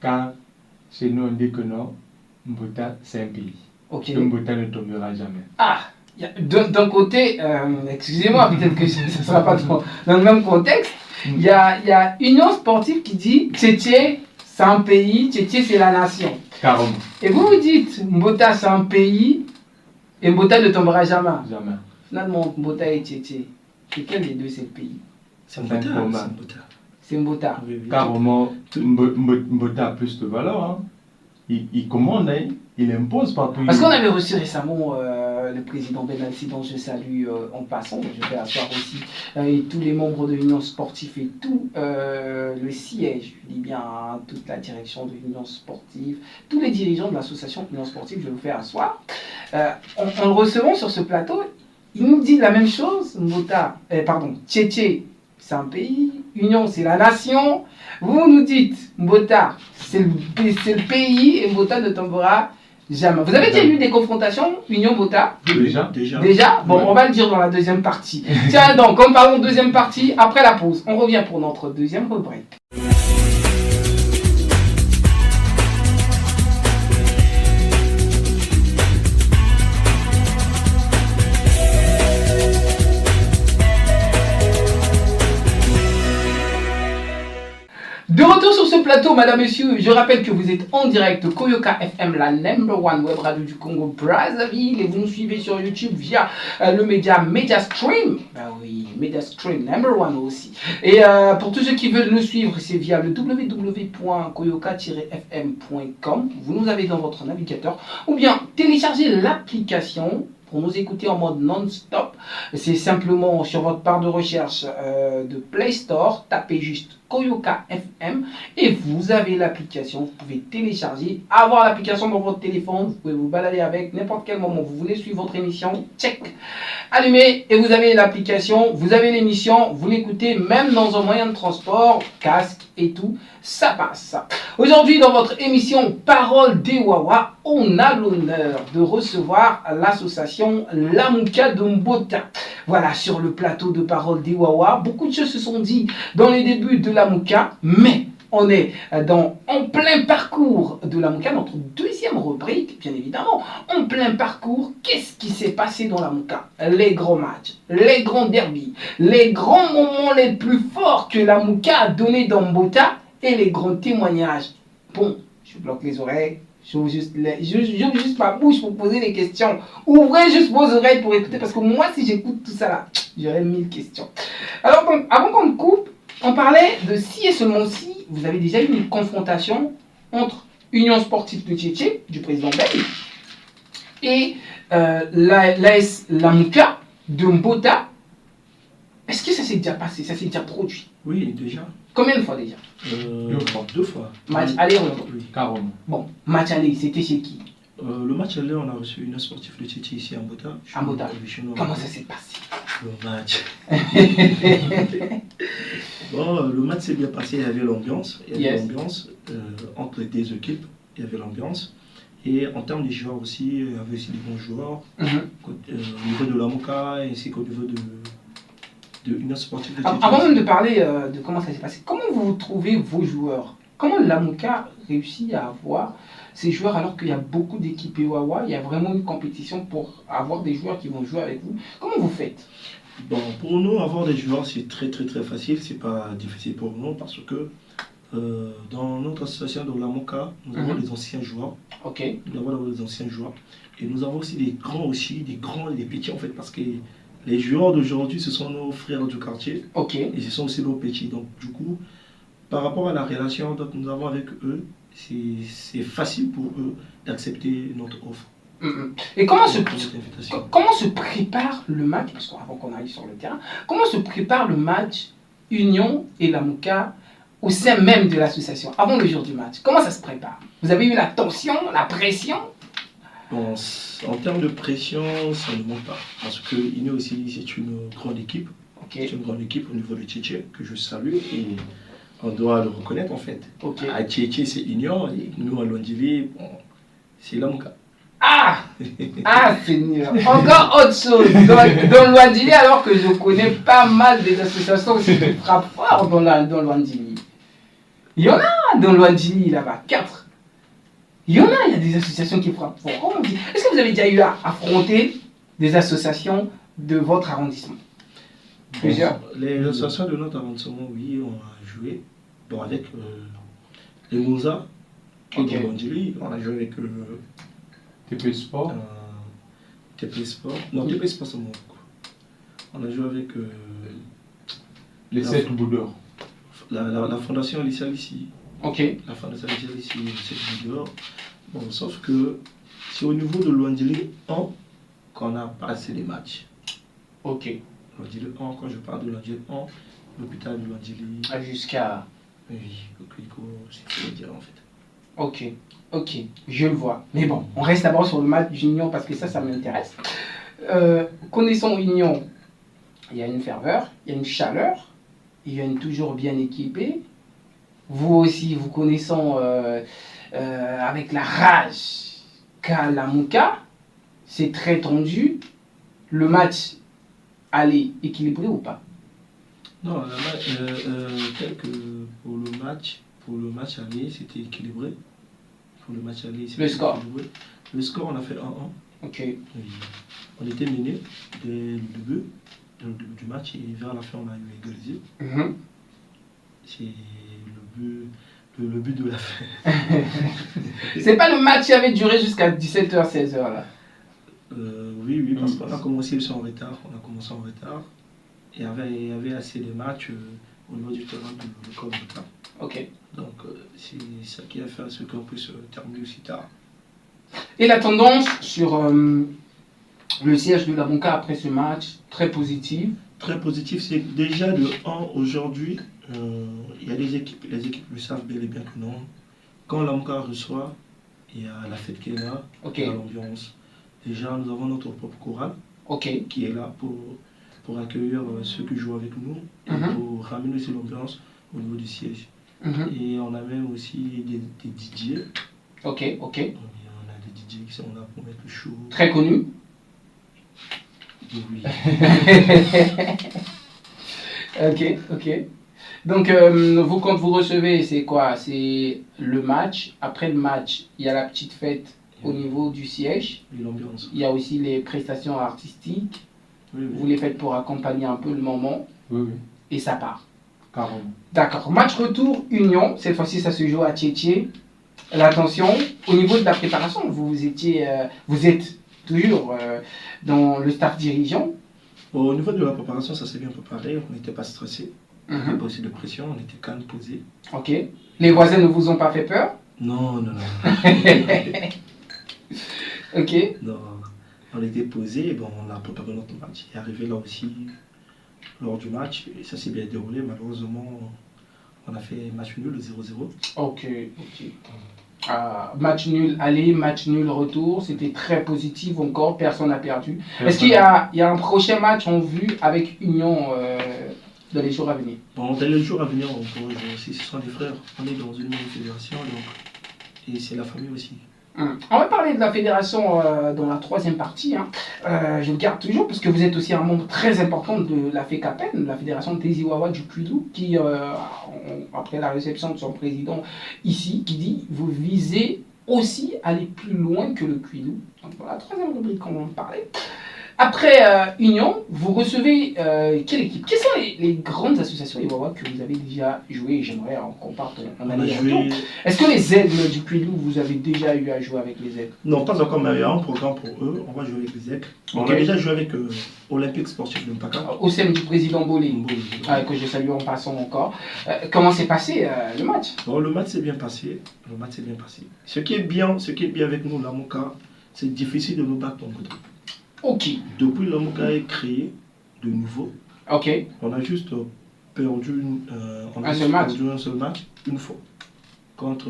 Car chez nous, on dit que non, Mbota, c'est un pays. Ok. Mbota ne tombera jamais. Ah, d'un côté, excusez-moi, peut-être que ça ne sera pas dans le même contexte, il y a Union Sportive qui dit Tchétché, c'est un pays, Tchétché, c'est la nation. Carrément. Et vous dites Mbota, c'est un pays, et Mbota ne tombera jamais. Jamais. Finalement, Mbota et Tchétché, lequel des deux c'est le pays? C'est Mbota. C'est Mbota. Carrément, Mbota a plus de valeur. Hein. Il commande, hein. Il impose partout. Parce qu'on avait reçu récemment le président Benassi, dont je salue en passant, je vais asseoir aussi, et tous les membres de l'Union Sportive et tout le siège, je dis bien toute la direction de l'Union Sportive, tous les dirigeants de l'association Union Sportive, je vous fais asseoir. En le recevant sur ce plateau, il nous dit la même chose, Tchétché, c'est un pays, Union, c'est la nation. Vous nous dites, Mbota, c'est le pays et Mbota ne tombera jamais. Vous avez déjà eu des confrontations, Union Mbota? Déjà. Bon, on va le dire dans la deuxième partie. Tiens donc, comme parlons de deuxième partie, après la pause, on revient pour notre deuxième rubrique. De retour sur ce plateau, madame, monsieur, je rappelle que vous êtes en direct de Koyoka FM, la #1 web radio du Congo Brazzaville, et vous nous suivez sur YouTube via le média Mediastream. Ben oui, Mediastream, #1 aussi. Et pour tous ceux qui veulent nous suivre, c'est via le www.koyoka-fm.com. Vous nous avez dans votre navigateur, ou bien téléchargez l'application pour nous écouter en mode non-stop. C'est simplement sur votre barre de recherche de Play Store, tapez juste Koyoka FM et vous avez l'application. Vous pouvez télécharger, avoir l'application dans votre téléphone, vous pouvez vous balader avec n'importe quel moment. Vous voulez suivre votre émission, check, allumez et vous avez l'application, vous avez l'émission, vous l'écoutez même dans un moyen de transport, casque et tout, ça passe. Aujourd'hui dans votre émission Parole des Wawa, on a l'honneur de recevoir l'association La Mouka d'Mbota. Voilà, sur le plateau de Parole des Wawa, beaucoup de choses se sont dites dans les débuts de la la Mouka, mais on est en plein parcours de la Mouka, notre deuxième rubrique, bien évidemment. En plein parcours, qu'est-ce qui s'est passé dans la Mouka? Les grands matchs, les grands derbies, les grands moments les plus forts que la Mouka a donnés dans Mbota et les grands témoignages. Bon, je bloque les oreilles, j'ouvre juste ma bouche pour poser des questions. Ouvrez juste vos oreilles pour écouter, parce que moi, si j'écoute tout ça là, j'aurais 1000 questions. Alors, donc, avant qu'on me coupe, on parlait de si et seulement si vous avez déjà eu une confrontation entre Union Sportive de Tchétché, du président Belge, et l'AS Lamouka de Mbota. Est-ce que ça s'est déjà passé, ça s'est déjà produit? Oui, déjà. Combien de fois déjà? 2 fois. Match aller retour. Oui. Carrément. Bon, match aller, c'était chez qui? Le match aller, on a reçu Union Sportive de Tchétché ici à Mbota. À Mbota. Comment ça s'est passé? Le match. Bon, le match s'est bien passé, il y avait l'ambiance. Il y avait l'ambiance entre les deux équipes, il y avait l'ambiance. Et en termes de joueurs aussi, il y avait aussi des bons joueurs. Au niveau de la Mouka ainsi qu'au niveau de Union Sportive de Tchétché. Avant même de parler de comment ça s'est passé, comment vous trouvez vos joueurs? Comment la Mouka réussit à avoir ces joueurs alors qu'il y a beaucoup d'équipes Wawa, il y a vraiment une compétition pour avoir des joueurs qui vont jouer avec vous? Comment vous faites? Bon, pour nous, avoir des joueurs, c'est très facile, c'est pas difficile pour nous parce que dans notre association de la Mouka, nous avons des anciens joueurs. Ok. Nous avons des anciens joueurs. Et nous avons aussi des grands aussi, des grands et des petits en fait, parce que les joueurs d'aujourd'hui, ce sont nos frères du quartier. Ok. Et ce sont aussi nos petits. Donc du coup, par rapport à la relation que nous avons avec eux, c'est facile pour eux d'accepter notre offre. Et comment se prépare le match, parce qu'avant qu'on arrive sur le terrain, comment se prépare le match Union et la Mouka au sein même de l'association, avant le jour du match? Comment ça se prépare? Vous avez eu la tension, la pression? Bon, en termes de pression, ça ne manque pas. Parce que Union aussi, c'est une grande équipe. Okay. C'est une grande équipe au niveau de Tchétché, que je salue. Et on doit le reconnaître en fait. Okay. À Tchétché, c'est Union. Et nous, à Londili, bon, c'est la Mouka. Ah Seigneur, encore autre chose dans Londili, alors que je connais pas mal des associations qui frappent fort dans Londili. Il y en a dans Londili là-bas, 4. Il y a des associations qui frappent fort. Est-ce que vous avez déjà eu à affronter des associations de votre arrondissement? Plusieurs. Les associations de notre arrondissement, oui, on a joué. Bon, avec les Mouza, Okay. On a joué avec TP Sport. TP Sport. Non, TP Sport, c'est mon coup. On a joué avec les 7 boudeurs. La fondation Lissa ici. Ok. La fondation Lissa ici, les 7 boudeurs. Bon, sauf que c'est au niveau de Londili 1 qu'on n'a pas assez de matchs. Ok. Londili 1, quand je parle de Londili 1, l'hôpital de Londili. Jusqu'à. Oui, le Clico, c'est ce que je veux dire en fait. Ok, je le vois. Mais bon, on reste d'abord sur le match d'Union parce que ça m'intéresse. Connaissons Union, il y a une ferveur, il y a une chaleur, ils viennent toujours bien équipés. Vous aussi, vous connaissons avec la rage qu'a la Mouka, c'est très tendu. Le match, allez, équilibré ou pas? Non, tel que pour le match aller, c'était équilibré. Pour le match aller, c'était le score. Équilibré. Le score, on a fait 1-1. Ok. Oui. On était mené dès le début du match et vers la fin, on a eu égalisé. C'est le but de la fin. C'est pas le match qui avait duré jusqu'à 17h, 16h là? Oui, parce qu'on a commencé en retard. Et il y avait assez de matchs au niveau du terrain de Côte d'Ivoire. Ok. Donc c'est ça qui a fait ce qu'on puisse terminer aussi tard. Et la tendance sur le siège de la Mouka après ce match, très positive? Très positif, c'est déjà de 1 aujourd'hui, il y a les équipes le savent bel et bien que non. Quand la Mouka reçoit, il y a la fête qui est là, il y a l'ambiance. Déjà, nous avons notre propre chorale qui est là pour accueillir ceux qui jouent avec nous et pour ramener aussi l'ambiance au niveau du siège. Et on a même aussi des DJ. Ok. On a des DJ qui sont là pour mettre le show. Très connus? Oui. Ok. Donc, vous, quand vous recevez, c'est quoi? C'est le match. Après le match, il y a la petite fête au niveau du siège. Et l'ambiance. Il y a aussi les prestations artistiques. Oui, oui. Vous les faites pour accompagner un peu le moment. Oui, oui. Et ça part. Carrément. D'accord. Match retour, Union. Cette fois-ci, ça se joue à Tchétché. L'attention, au niveau de la préparation, vous êtes toujours dans le staff dirigeant. Au niveau de la préparation, ça s'est bien préparé. On n'était pas stressé. Il n'y avait Mhm. pas aussi de pression. On était calme, posé. Ok. Les voisins ne vous ont pas fait peur? Non, non, non. Ok. Non. On était posé. Et bon, on a préparé notre match. Et arrivé là aussi, lors du match, et ça s'est bien déroulé. Malheureusement, on a fait match nul, 0-0. Ok. Match nul aller, match nul retour. C'était très positif encore. Personne n'a perdu. Est-ce qu'il y a un prochain match en vue avec Union dans les jours à venir? Bon, dans les jours à venir, on pourra jouer aussi. Ce sont des frères. On est dans une même fédération. Donc, et c'est la famille aussi. On va parler de la fédération dans la troisième partie. Je le garde toujours parce que vous êtes aussi un membre très important de la FECAPEN, la fédération des Iwawa du Kwilu, qui, après la réception de son président ici, qui dit vous visez aussi aller plus loin que le Kwilu. Donc voilà, la troisième rubrique qu'on va en parler. Après Union, vous recevez quelle équipe? Quelles sont les grandes associations Iwawa que vous avez déjà joué? J'aimerais qu'on parte en On a aller joué. Est-ce que les aigles du Kwilu, vous avez déjà eu à jouer avec les aigles? Non, pas encore, mais il y a un programme pour eux. On va jouer avec les aigles. On a déjà joué avec Olympique Sportif de Mpaka. Au sein du président Bolé, que je salue en passant encore. Comment s'est passé le match? Bon, le match s'est bien passé. Le match s'est bien passé. Ce qui est bien avec nous, la Moka, c'est difficile de nous battre en côté. Ok. Depuis la Moka est créé de nouveau, Ok. on a juste perdu Un seul match. une fois contre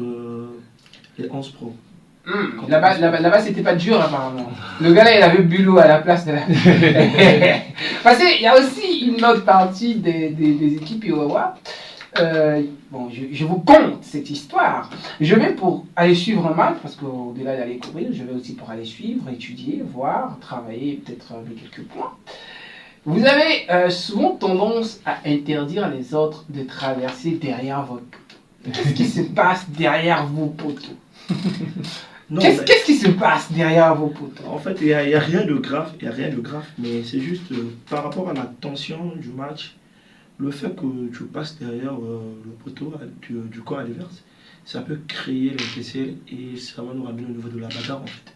les 11 Pro. Là-bas, c'était pas dur apparemment. Le gars là, il avait Bulot à la place de la. Parce qu'il y a aussi une autre partie des équipes Iwawa. Bon, je vous conte cette histoire. Je vais pour aller suivre un match, parce qu'au-delà d'aller courir, je vais aussi pour aller suivre, étudier, voir, travailler, peut-être avec quelques points. Vous avez souvent tendance à interdire les autres de traverser derrière votre poteau. Qu'est-ce qui se passe derrière vos poteaux? Qu'est-ce qui se passe derrière vos poteaux? En fait, il n'y a rien de grave, mais c'est juste par rapport à la tension du match. Le fait que tu passes derrière le poteau du corps adverse, ça peut créer l'intercelle et ça va nous ramener au niveau de la bagarre en fait.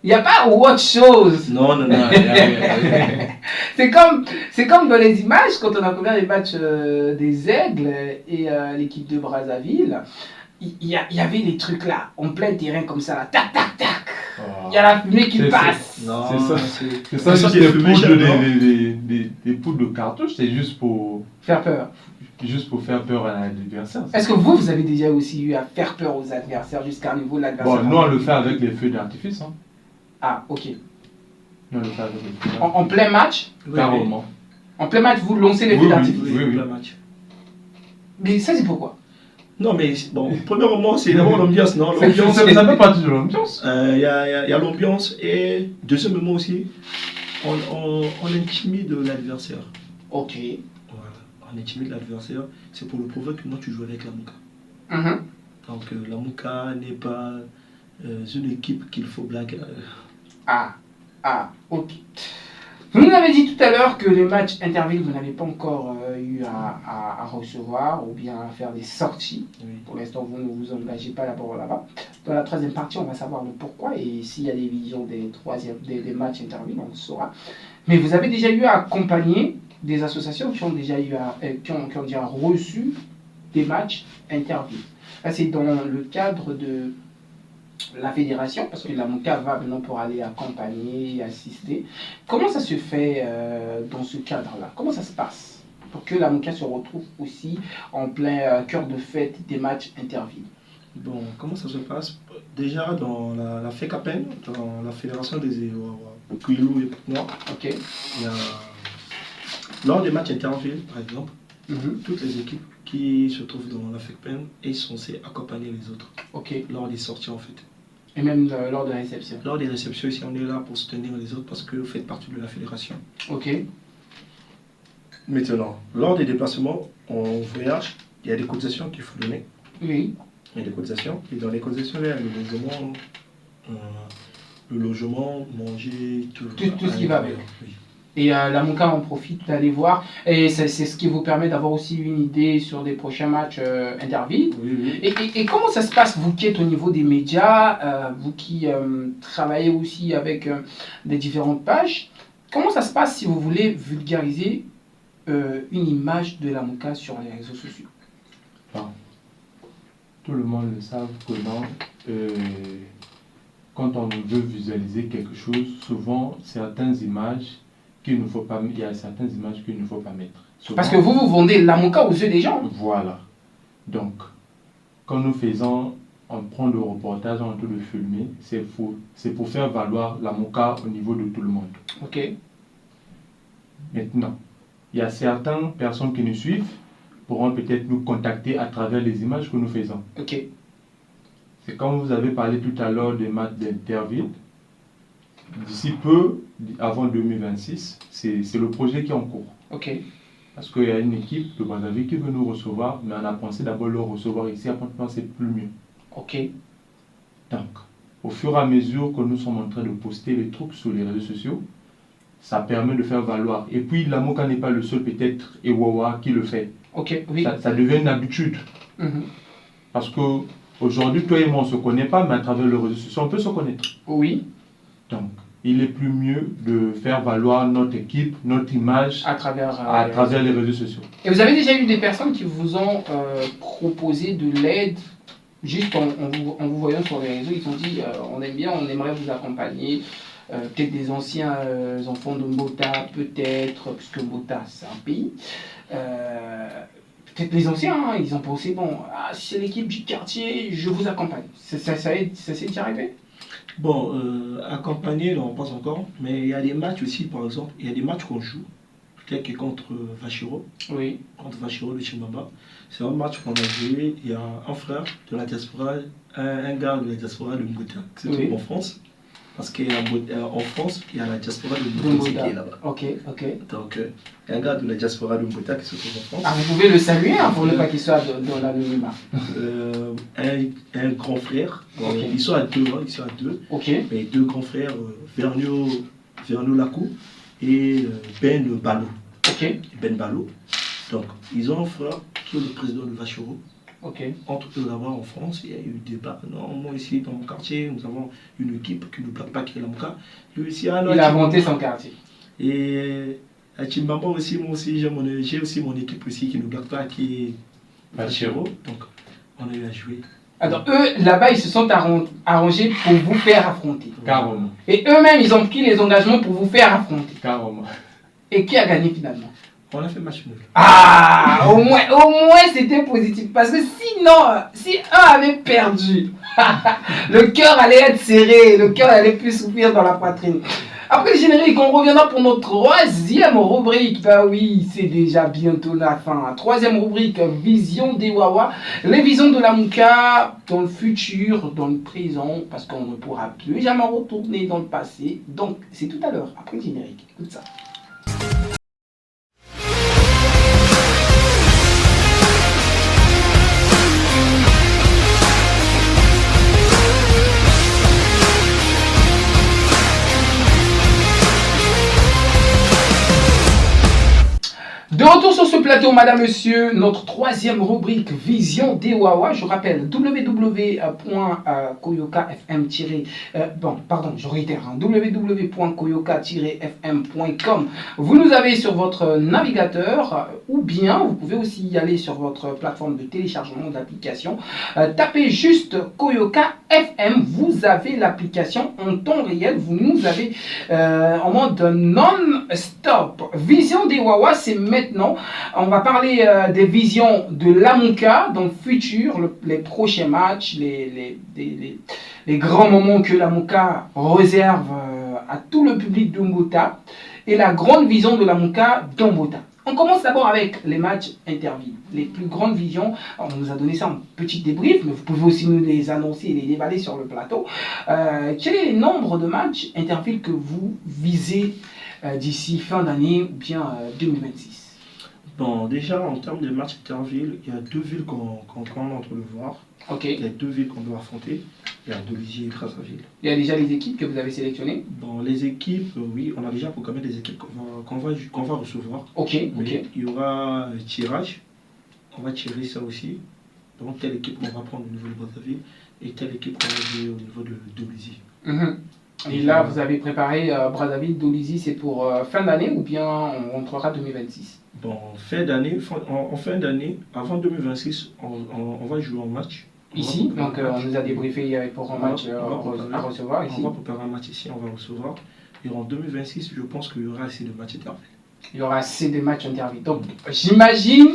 Il n'y a pas autre chose. Non. C'est comme dans les images quand on a couvert les matchs des Aigles et l'équipe de Brazzaville. Il y avait des trucs là, en plein terrain comme ça, là, tac, tac, tac. Il y a la fumée qui passe. Non, c'est ça juste des poudres de cartouche, c'est juste pour faire peur. Juste pour faire peur à l'adversaire. Est-ce que vous avez déjà aussi eu à faire peur aux adversaires jusqu'à un niveau de l'adversaire? Bon, nous on le fait avec les feux d'artifice. Hein. Ah, ok. Nous on le fait avec les feux d'artifice. En plein match? Carrément. En plein match, vous lancez les feux d'artifice? Oui. Plein match. Mais ça, c'est pourquoi? Non, mais bon, premièrement, c'est d'abord l'ambiance, non? Ça fait partie de l'ambiance. Il y a l'ambiance et deuxièmement aussi, on intimide l'adversaire. Ok. Voilà, on intimide l'adversaire, c'est pour le prouver que moi tu joues avec la Mouka. Donc la Mouka n'est pas une équipe qu'il faut blaguer. Ok. Vous nous avez dit tout à l'heure que les matchs intervilles, vous n'avez pas encore eu à recevoir ou bien à faire des sorties. Oui. Pour l'instant, vous ne vous engagez pas d'abord là-bas. Dans la troisième partie, on va savoir le pourquoi et s'il y a des visions des matchs intervilles, on le saura. Mais vous avez déjà eu à accompagner des associations qui ont déjà reçu des matchs intervilles. Là, c'est dans le cadre de la fédération, parce que la Mouka va maintenant pour aller accompagner, assister. Comment ça se fait dans ce cadre-là? Comment ça se passe pour que la Mouka se retrouve aussi en plein cœur de fête des matchs intervilles? Bon, comment ça se passe? Déjà dans la FECAPEN, dans la fédération des Kwilu et Pout-Noir, Ok. Lors des matchs intervilles, par exemple, toutes les équipes qui se trouvent dans la FECAPEN sont censées accompagner les autres. Ok. Lors des sorties en fait. Et même lors de la réception. Lors des réceptions ici, on est là pour soutenir les autres parce que vous faites partie de la fédération. Ok. Maintenant, lors des déplacements, en voyage, il y a des cotisations qu'il faut donner. Oui. Il y a des cotisations. Et dans les cotisations, il y a le logement, manger, tout ce qui va avec. Oui. Et la Monca en profite d'aller voir. Et c'est ce qui vous permet d'avoir aussi une idée sur des prochains matchs Interville. Oui. Et comment ça se passe, vous qui êtes au niveau des médias, vous qui travaillez aussi avec des différentes pages, comment ça se passe si vous voulez vulgariser une image de la Monca sur les réseaux sociaux? Tout le monde le savent que quand on veut visualiser quelque chose, souvent certaines images il y a certaines images qu'il ne faut pas mettre. Souvent, parce que vous vendez la Monca aux yeux des gens. Voilà. Donc, quand on prend le reportage, on peut le filmer, c'est pour faire valoir la Monca au niveau de tout le monde. Ok. Maintenant, il y a certaines personnes qui nous suivent pourront peut-être nous contacter à travers les images que nous faisons. Ok. C'est comme vous avez parlé tout à l'heure des matchs d'Interville. D'ici peu, avant 2026, c'est le projet qui est en cours. Ok. Parce qu'il y a une équipe de Brazzaville qui veut nous recevoir, mais on a pensé d'abord le recevoir ici, après c'est plus mieux. Ok. Donc, au fur et à mesure que nous sommes en train de poster les trucs sur les réseaux sociaux, ça permet de faire valoir. Et puis, la Monca n'est pas le seul, peut-être, et Wawa qui le fait. Ok, oui. Ça devient une habitude. Parce que aujourd'hui, toi et moi, on ne se connaît pas, mais à travers les réseaux sociaux, on peut se connaître. Oui. Donc, il est plus mieux de faire valoir notre équipe, notre image à travers les réseaux sociaux. Et vous avez déjà eu des personnes qui vous ont proposé de l'aide juste en vous voyant sur les réseaux? Ils ont dit on aime bien, on aimerait vous accompagner. Peut-être des anciens enfants de Mbota, peut-être, puisque Mbota c'est un pays. Peut-être les anciens, hein, ils ont pensé bon, c'est l'équipe du quartier, je vous accompagne. Ça s'est déjà arrivé? Bon, accompagner, non, pas encore, mais il y a des matchs aussi, par exemple, il y a des matchs qu'on joue, peut-être que contre Vachiro, oui. Contre Vachiro de Chimbamba. C'est un match qu'on a joué, il y a un frère de la diaspora, un gars de la diaspora de Mbota, qui se trouve en France, parce qu'en France, il y a la diaspora de Mbota qui est là-bas. Ok. Donc, il y a un gars de la diaspora de Mbota qui se trouve en France. Vous pouvez le saluer hein, pour ne pas qu'il soit dans l'anonymat. Un grand frère, ils sont à deux, mais deux grands frères, Vernio Lacou et Ben Balo. Ben Balo. Donc, ils ont un frère qui est le président de Vachiro. Entre eux là-bas en France, il y a eu des débats. Non, moi ici dans mon quartier, nous avons une équipe qui ne bloque pas qui est la Monca. Il a monté son quartier. Et à Chimbamba aussi, moi aussi, j'ai aussi mon équipe aussi qui ne bloque pas qui est Vachiro. Donc, on a eu à jouer. Alors, eux, là-bas, ils se sont arrangés pour vous faire affronter. Carrément. Et eux-mêmes, ils ont pris les engagements pour vous faire affronter. Carrément. Et qui a gagné finalement? On a fait match nul. Au moins c'était positif. Parce que sinon, si un avait perdu, le cœur allait être serré, le cœur allait plus souffrir dans la poitrine. Après le générique, on reviendra pour notre troisième rubrique. Bah oui, c'est déjà bientôt la fin. Troisième rubrique, vision des Wawa. Les visions de la Monca dans le futur, dans le présent, parce qu'on ne pourra plus jamais retourner dans le passé. Donc, c'est tout à l'heure, après le générique. Écoute ça. De retour sur ce plateau, madame, monsieur, notre troisième rubrique Vision des Wawa. Je rappelle www.koyoka-fm- www.koyoka-fm.com. Vous nous avez sur votre navigateur ou bien vous pouvez aussi y aller sur votre plateforme de téléchargement d'application. Tapez juste Koyoka FM, vous avez l'application en temps réel, vous nous avez en mode non-stop. Vision des Wawa, c'est maintenant. On va parler des visions de la Monca dans le futur, les prochains matchs, les grands moments que la Monca réserve à tout le public d'Umbota et la grande vision de la Monca d'Umbota. On commence d'abord avec les matchs Interville. Les plus grandes visions, on nous a donné ça en petit débrief, mais vous pouvez aussi nous les annoncer et les déballer sur le plateau. Quel est le nombre de matchs Interville que vous visez d'ici fin d'année ou bien 2026? Bon, déjà, en termes de matchs intervilles, il y a deux villes qu'on entre le voir. Ok. Il y a deux villes qu'on doit affronter. Il y a Dolisie et Brazzaville. Il y a déjà les équipes que vous avez sélectionnées? Bon, les équipes, oui, on a déjà programmé des équipes qu'on va recevoir. Ok, Mais ok. il y aura un tirage. On va tirer ça aussi. Donc, telle équipe qu'on va prendre au niveau de Brazzaville et telle équipe qu'on va jouer au niveau de Dolisie. Et là, vous avez préparé Brazzaville, Dolisie, c'est pour fin d'année ou bien on rentrera 2026? Bon, en fin d'année, avant 2026, on va jouer un match. Ici, donc on nous a débriefé pour un match à recevoir ici. On va préparer un match ici, on va recevoir. Et en 2026, je pense qu'il y aura assez de matchs intervilles. Il y aura assez de matchs intervilles. Donc j'imagine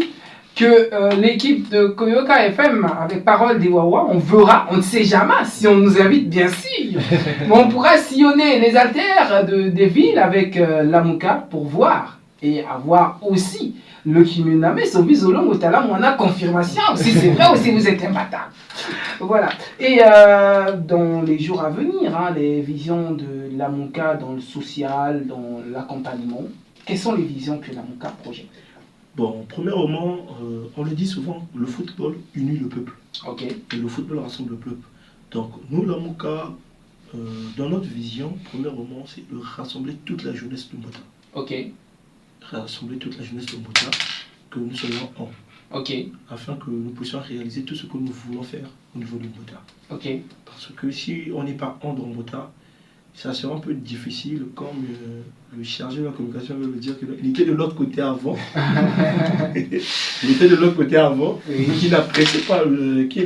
que l'équipe de Koyoka FM, avec Parole des Wawa, on verra, on ne sait jamais si on nous invite, bien sûr. Mais on pourra sillonner les haltères des villes avec l'Amouka pour voir et avoir aussi le Kimuname, Sobizolong, Otala, on a confirmation, si c'est vrai ou si vous êtes imbattable. Voilà. Et dans les jours à venir, hein, les visions de l'Amouka dans le social, dans l'accompagnement, quelles sont les visions que l'Amouka projette? Bon, premièrement, on le dit souvent, le football unit le peuple. Ok. Et le football rassemble le peuple. Donc, nous, l'Amouka, dans notre vision, premièrement, c'est de rassembler toute la jeunesse de Mbota. Ok. Rassembler toute la jeunesse de Mbota, que nous soyons en. Ok. Afin que nous puissions réaliser tout ce que nous voulons faire au niveau de Mbota. Ok. Parce que si on n'est pas en dans Mbota, ça sera un peu difficile, comme le chargé de la communication veut me dire qu'il était de l'autre côté avant. Il était de l'autre côté avant, Oui. mais qu'il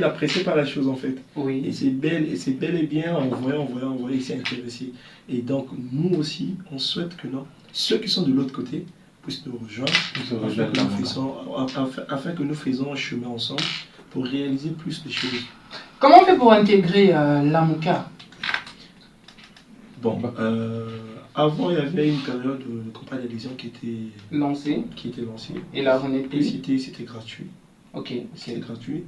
n'appréciait pas la chose en fait. Oui. Et c'est bel et bien en voyant, il s'est intéressé. Et donc nous aussi, on souhaite que ceux qui sont de l'autre côté puissent nous rejoindre afin que nous faisons un chemin ensemble pour réaliser plus de choses. Comment on fait pour intégrer l'Amouka? Bon, avant il y avait une période de campagne d'adhésion qui était lancée. Et là, on est Et c'était gratuit. Ok. C'était gratuit.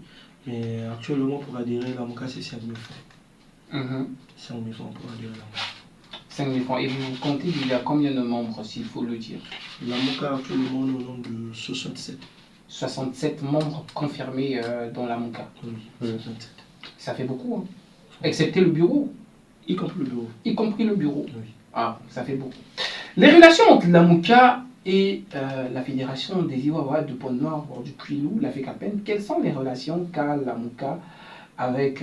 Mais actuellement, pour adhérer à l'Amouka, c'est 5 000 francs. 5 000 francs pour adhérer à l'Amouka. 5 000 francs. Et vous comptez, il y a combien de membres, s'il faut le dire? L'Amouka, actuellement, nous au nombre de 67. 67 membres confirmés dans l'Amouka. Oui, 67. Ça fait beaucoup, hein. Excepté le bureau. Y compris le bureau. Y compris le bureau. Oui. Ah, ça fait beaucoup. Les relations entre l'Amouka et la Fédération des Iwawa du Pont-Noir, voire du Kwilu, la FECAPEN, quelles sont les relations qu'a l'Amouka avec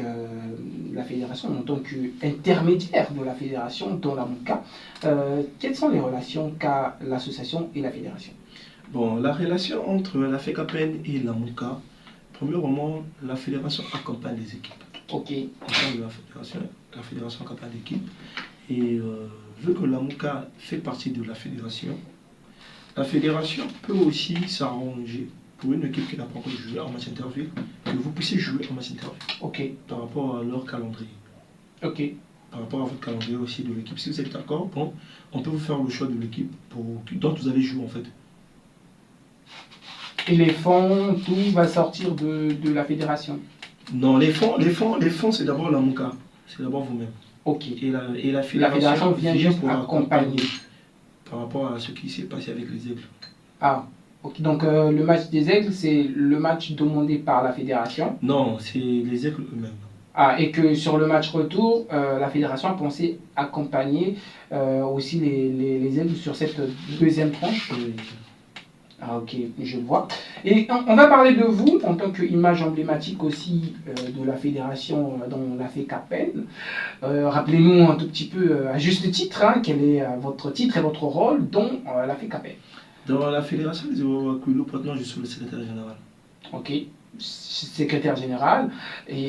la Fédération en tant qu'intermédiaire de la Fédération dans l'Amouka? Quelles sont les relations qu'a l'association et la Fédération? Bon, la relation entre la FECAPEN et l'Amouka, premièrement, la Fédération accompagne les équipes. Ok. La fédération accompagne l'équipe. Et vu que l'Amouka fait partie de la fédération peut aussi s'arranger pour une équipe qui n'a pas encore joué en match interville, que vous puissiez jouer en match interville. Ok. Par rapport à leur calendrier. Ok. Par rapport à votre calendrier aussi de l'équipe. Si vous êtes d'accord, bon, on peut vous faire le choix de l'équipe dont vous allez jouer en fait. Et les fonds, tout va sortir de la fédération? Non, les fonds c'est d'abord l'Amouka. C'est d'abord vous-même. Ok. Et la fédération vient juste pour accompagner. Par rapport à ce qui s'est passé avec les Aigles. Ah, ok. Donc le match des Aigles, c'est le match demandé par la fédération? Non, c'est les Aigles eux-mêmes. Ah, et que sur le match retour, la fédération a pensé accompagner aussi les Aigles sur cette deuxième tranche? Oui. Ah, ok, je vois. Et on va parler de vous en tant qu'image emblématique aussi de la fédération dans la FECAPEN. Rappelez-nous un tout petit peu, à juste titre, hein, quel est votre titre et votre rôle dans la FECAPEN. Dans la fédération des Iwawa Kwilu, maintenant je suis le secrétaire général. Ok, secrétaire général. Et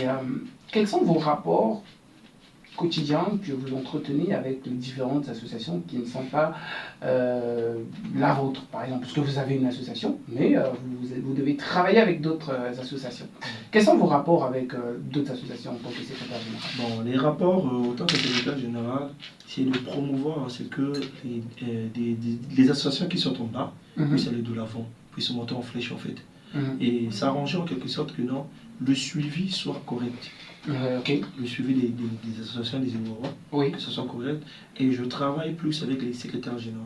quels sont vos rapports quotidiens que vous entretenez avec les différentes associations qui ne sont pas la vôtre, par exemple, parce que vous avez une association, mais vous devez travailler avec d'autres associations. Quels sont vos rapports avec d'autres associations en tant que secrétaire général? Bon, les rapports, autant que secrétaire général, c'est de promouvoir que les associations qui sont en bas puissent aller de l'avant, puissent monter en flèche en fait. Et s'arranger en quelque sorte que le suivi soit correct. Okay. Le suivi des associations des Iwawa, oui. que ce soit correct. Et je travaille plus avec les secrétaires généraux.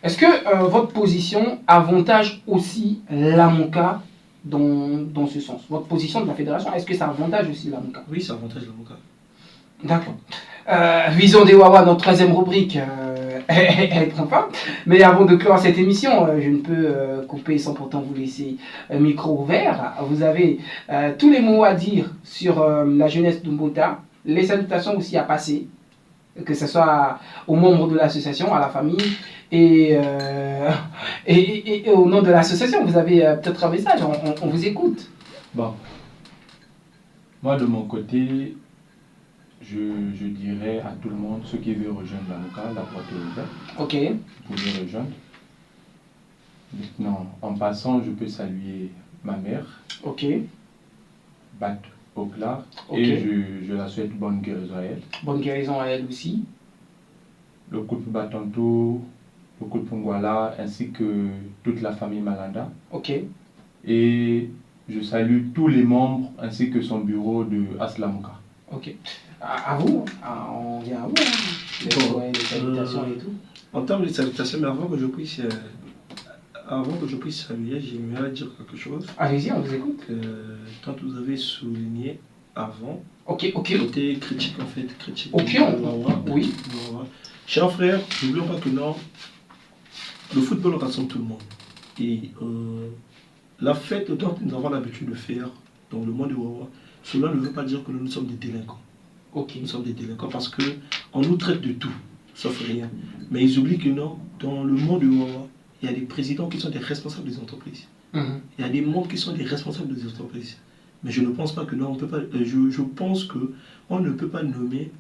Est-ce que votre position avantage aussi l'AMOCA dans ce sens? Votre position de la fédération, est-ce que ça avantage aussi l'AMOCA? Oui, ça avantage l'AMOCA. D'accord. Vision des Wawa, notre troisième rubrique, elle prend pas. Mais avant de clore cette émission, je ne peux couper sans pourtant vous laisser un micro ouvert. Vous avez tous les mots à dire sur la jeunesse d'Umbota, les salutations aussi à passer, que ce soit aux membres de l'association, à la famille et au nom de l'association. Vous avez peut-être un message, on vous écoute. Bon, moi de mon côté, je dirais à tout le monde, ceux qui veulent rejoindre l'AMOCA, la porte est ouverte. Ok. Vous pouvez rejoindre. Maintenant, en passant, je peux saluer ma mère, Ok. Bat Okla, Ok. et je la souhaite bonne guérison à elle. Bonne guérison à elle aussi. Le couple Batanto, le couple Ngwala, ainsi que toute la famille Malanda. Ok. Et je salue tous les membres ainsi que son bureau de Aslamuka. Ok. À vous, on vient à vous. Hein. Les salutations et tout. En termes de salutations, mais avant que je puisse saluer, j'aimerais dire quelque chose. Allez-y, on vous écoute. Quand vous avez souligné avant, Ok. côté critique en fait, critique. Ok, oui. Chers frères, n'oublions pas que non, le football rassemble tout le monde. Et la fête dont nous avons l'habitude de faire dans le monde du Wawa, cela ne veut pas dire que nous sommes des délinquants. Ok. Nous sommes des délinquants parce qu'on nous traite de tout, sauf rien. Mais ils oublient que non, dans le monde du Wawa, il y a des présidents qui sont des responsables des entreprises. Il y a des membres qui sont des responsables des entreprises. Mais je ne pense pas que non, on peut pas. Je pense que on ne peut pas nommer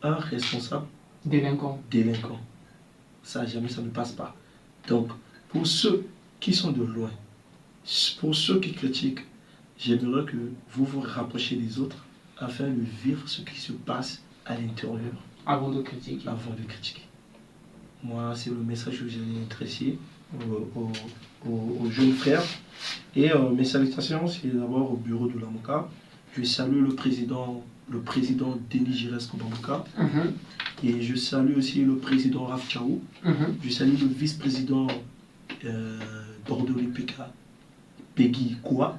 un responsable délinquant. Ça, jamais ça ne passe pas. Donc, pour ceux qui sont de loin, pour ceux qui critiquent, j'aimerais que vous vous rapprochiez des autres afin de vivre ce qui se passe à l'intérieur. Avant de critiquer. Moi, c'est le message que j'ai adressé aux jeunes frères. Et mes salutations, c'est d'abord au bureau de l'AMOCA. Je salue le président Denis Gires Kobamouka. Et je salue aussi le président Raf Tchaou. Je salue le vice-président Bordeaux Peka, Peggy Koua.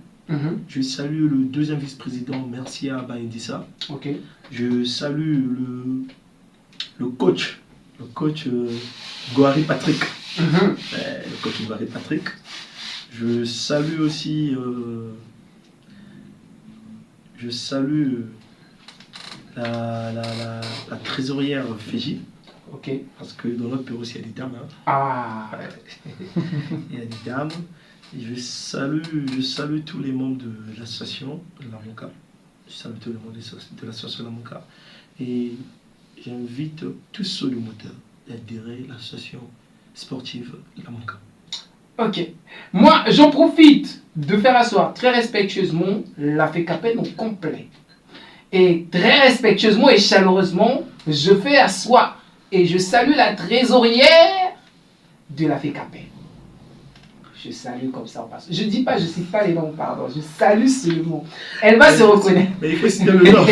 Je salue le deuxième vice-président Mercia Baindissa. Okay. Je salue le coach Gohari Patrick. Le coach Gohari Patrick. Je salue aussi la trésorière Fiji. Ok. Parce que dans notre bureau aussi il y a des dames. Hein. Ah. Il y a des dames. Et je salue tous les membres de l'association de l'AMOCA. Je salue tous les membres de l'association de l'AMOCA. Et j'invite tous ceux du moteur à adhérer à l'association sportive l'AMOCA. Ok. Moi, j'en profite de faire asseoir très respectueusement la FECAPEN au complet. Et très respectueusement et chaleureusement, je fais asseoir et je salue la trésorière de la FECAPEN. Je salue comme ça en passe. Je dis pas, je cite pas les noms, pardon. Je salue seulement. Elle va se reconnaître. Mais il faut citer le nom.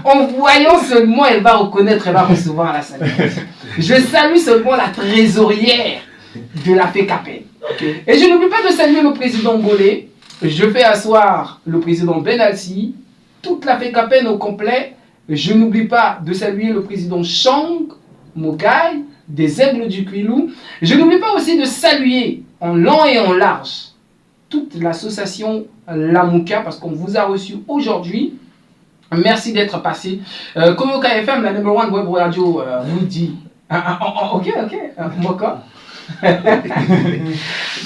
En voyant seulement, elle va reconnaître, elle va recevoir la salutation. Je salue seulement la trésorière de la FECAPEN. Okay. Et je n'oublie pas de saluer le président Ngolé. Je fais asseoir le président Ben Alsi, toute la FECAPEN au complet. Je n'oublie pas de saluer le président Chang Mokai des Aigles du Quilou. Je n'oublie pas aussi de saluer en long et en large toute l'association l'AMOCA parce qu'on vous a reçu aujourd'hui. Merci d'être passé. Koyoka FM, la number one web radio, vous dit. Ok, Moka.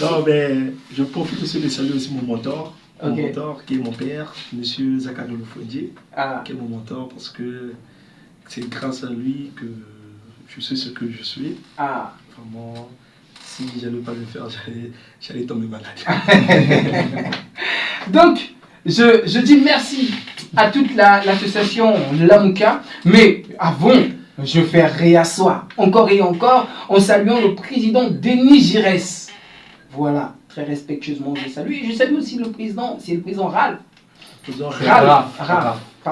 Non, mais je profite aussi de saluer aussi mon mentor. Mon Okay. mentor qui est mon père, M. Zakadolo Fouendje, qui est mon mentor parce que c'est grâce à lui que je suis ce que je suis. Vraiment, si j'allais pas le faire, j'allais tomber malade. Donc, je dis merci à toute l'association l'AMOCA, mais avant, je fais réasseoir encore et encore en saluant le président Denis Gires. Voilà, très respectueusement, je salue. Et je salue aussi le président, c'est le président Ralph.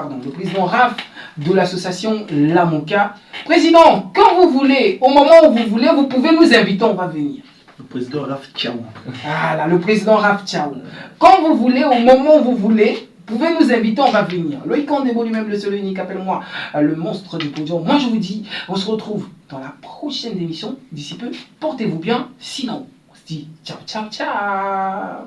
le président Raph de l'association Lamoka. Président, quand vous voulez, au moment où vous voulez, vous pouvez nous inviter, on va venir. Le président Raph Tchaou. Voilà, le président Raph Tchaou. Quand vous voulez, au moment où vous voulez, vous pouvez nous inviter, on va venir. Loïc Andebo lui-même, le seul et unique, appelle-moi le monstre du podium. Moi, je vous dis, on se retrouve dans la prochaine émission. D'ici peu, portez-vous bien. Sinon, on se dit ciao, ciao, ciao.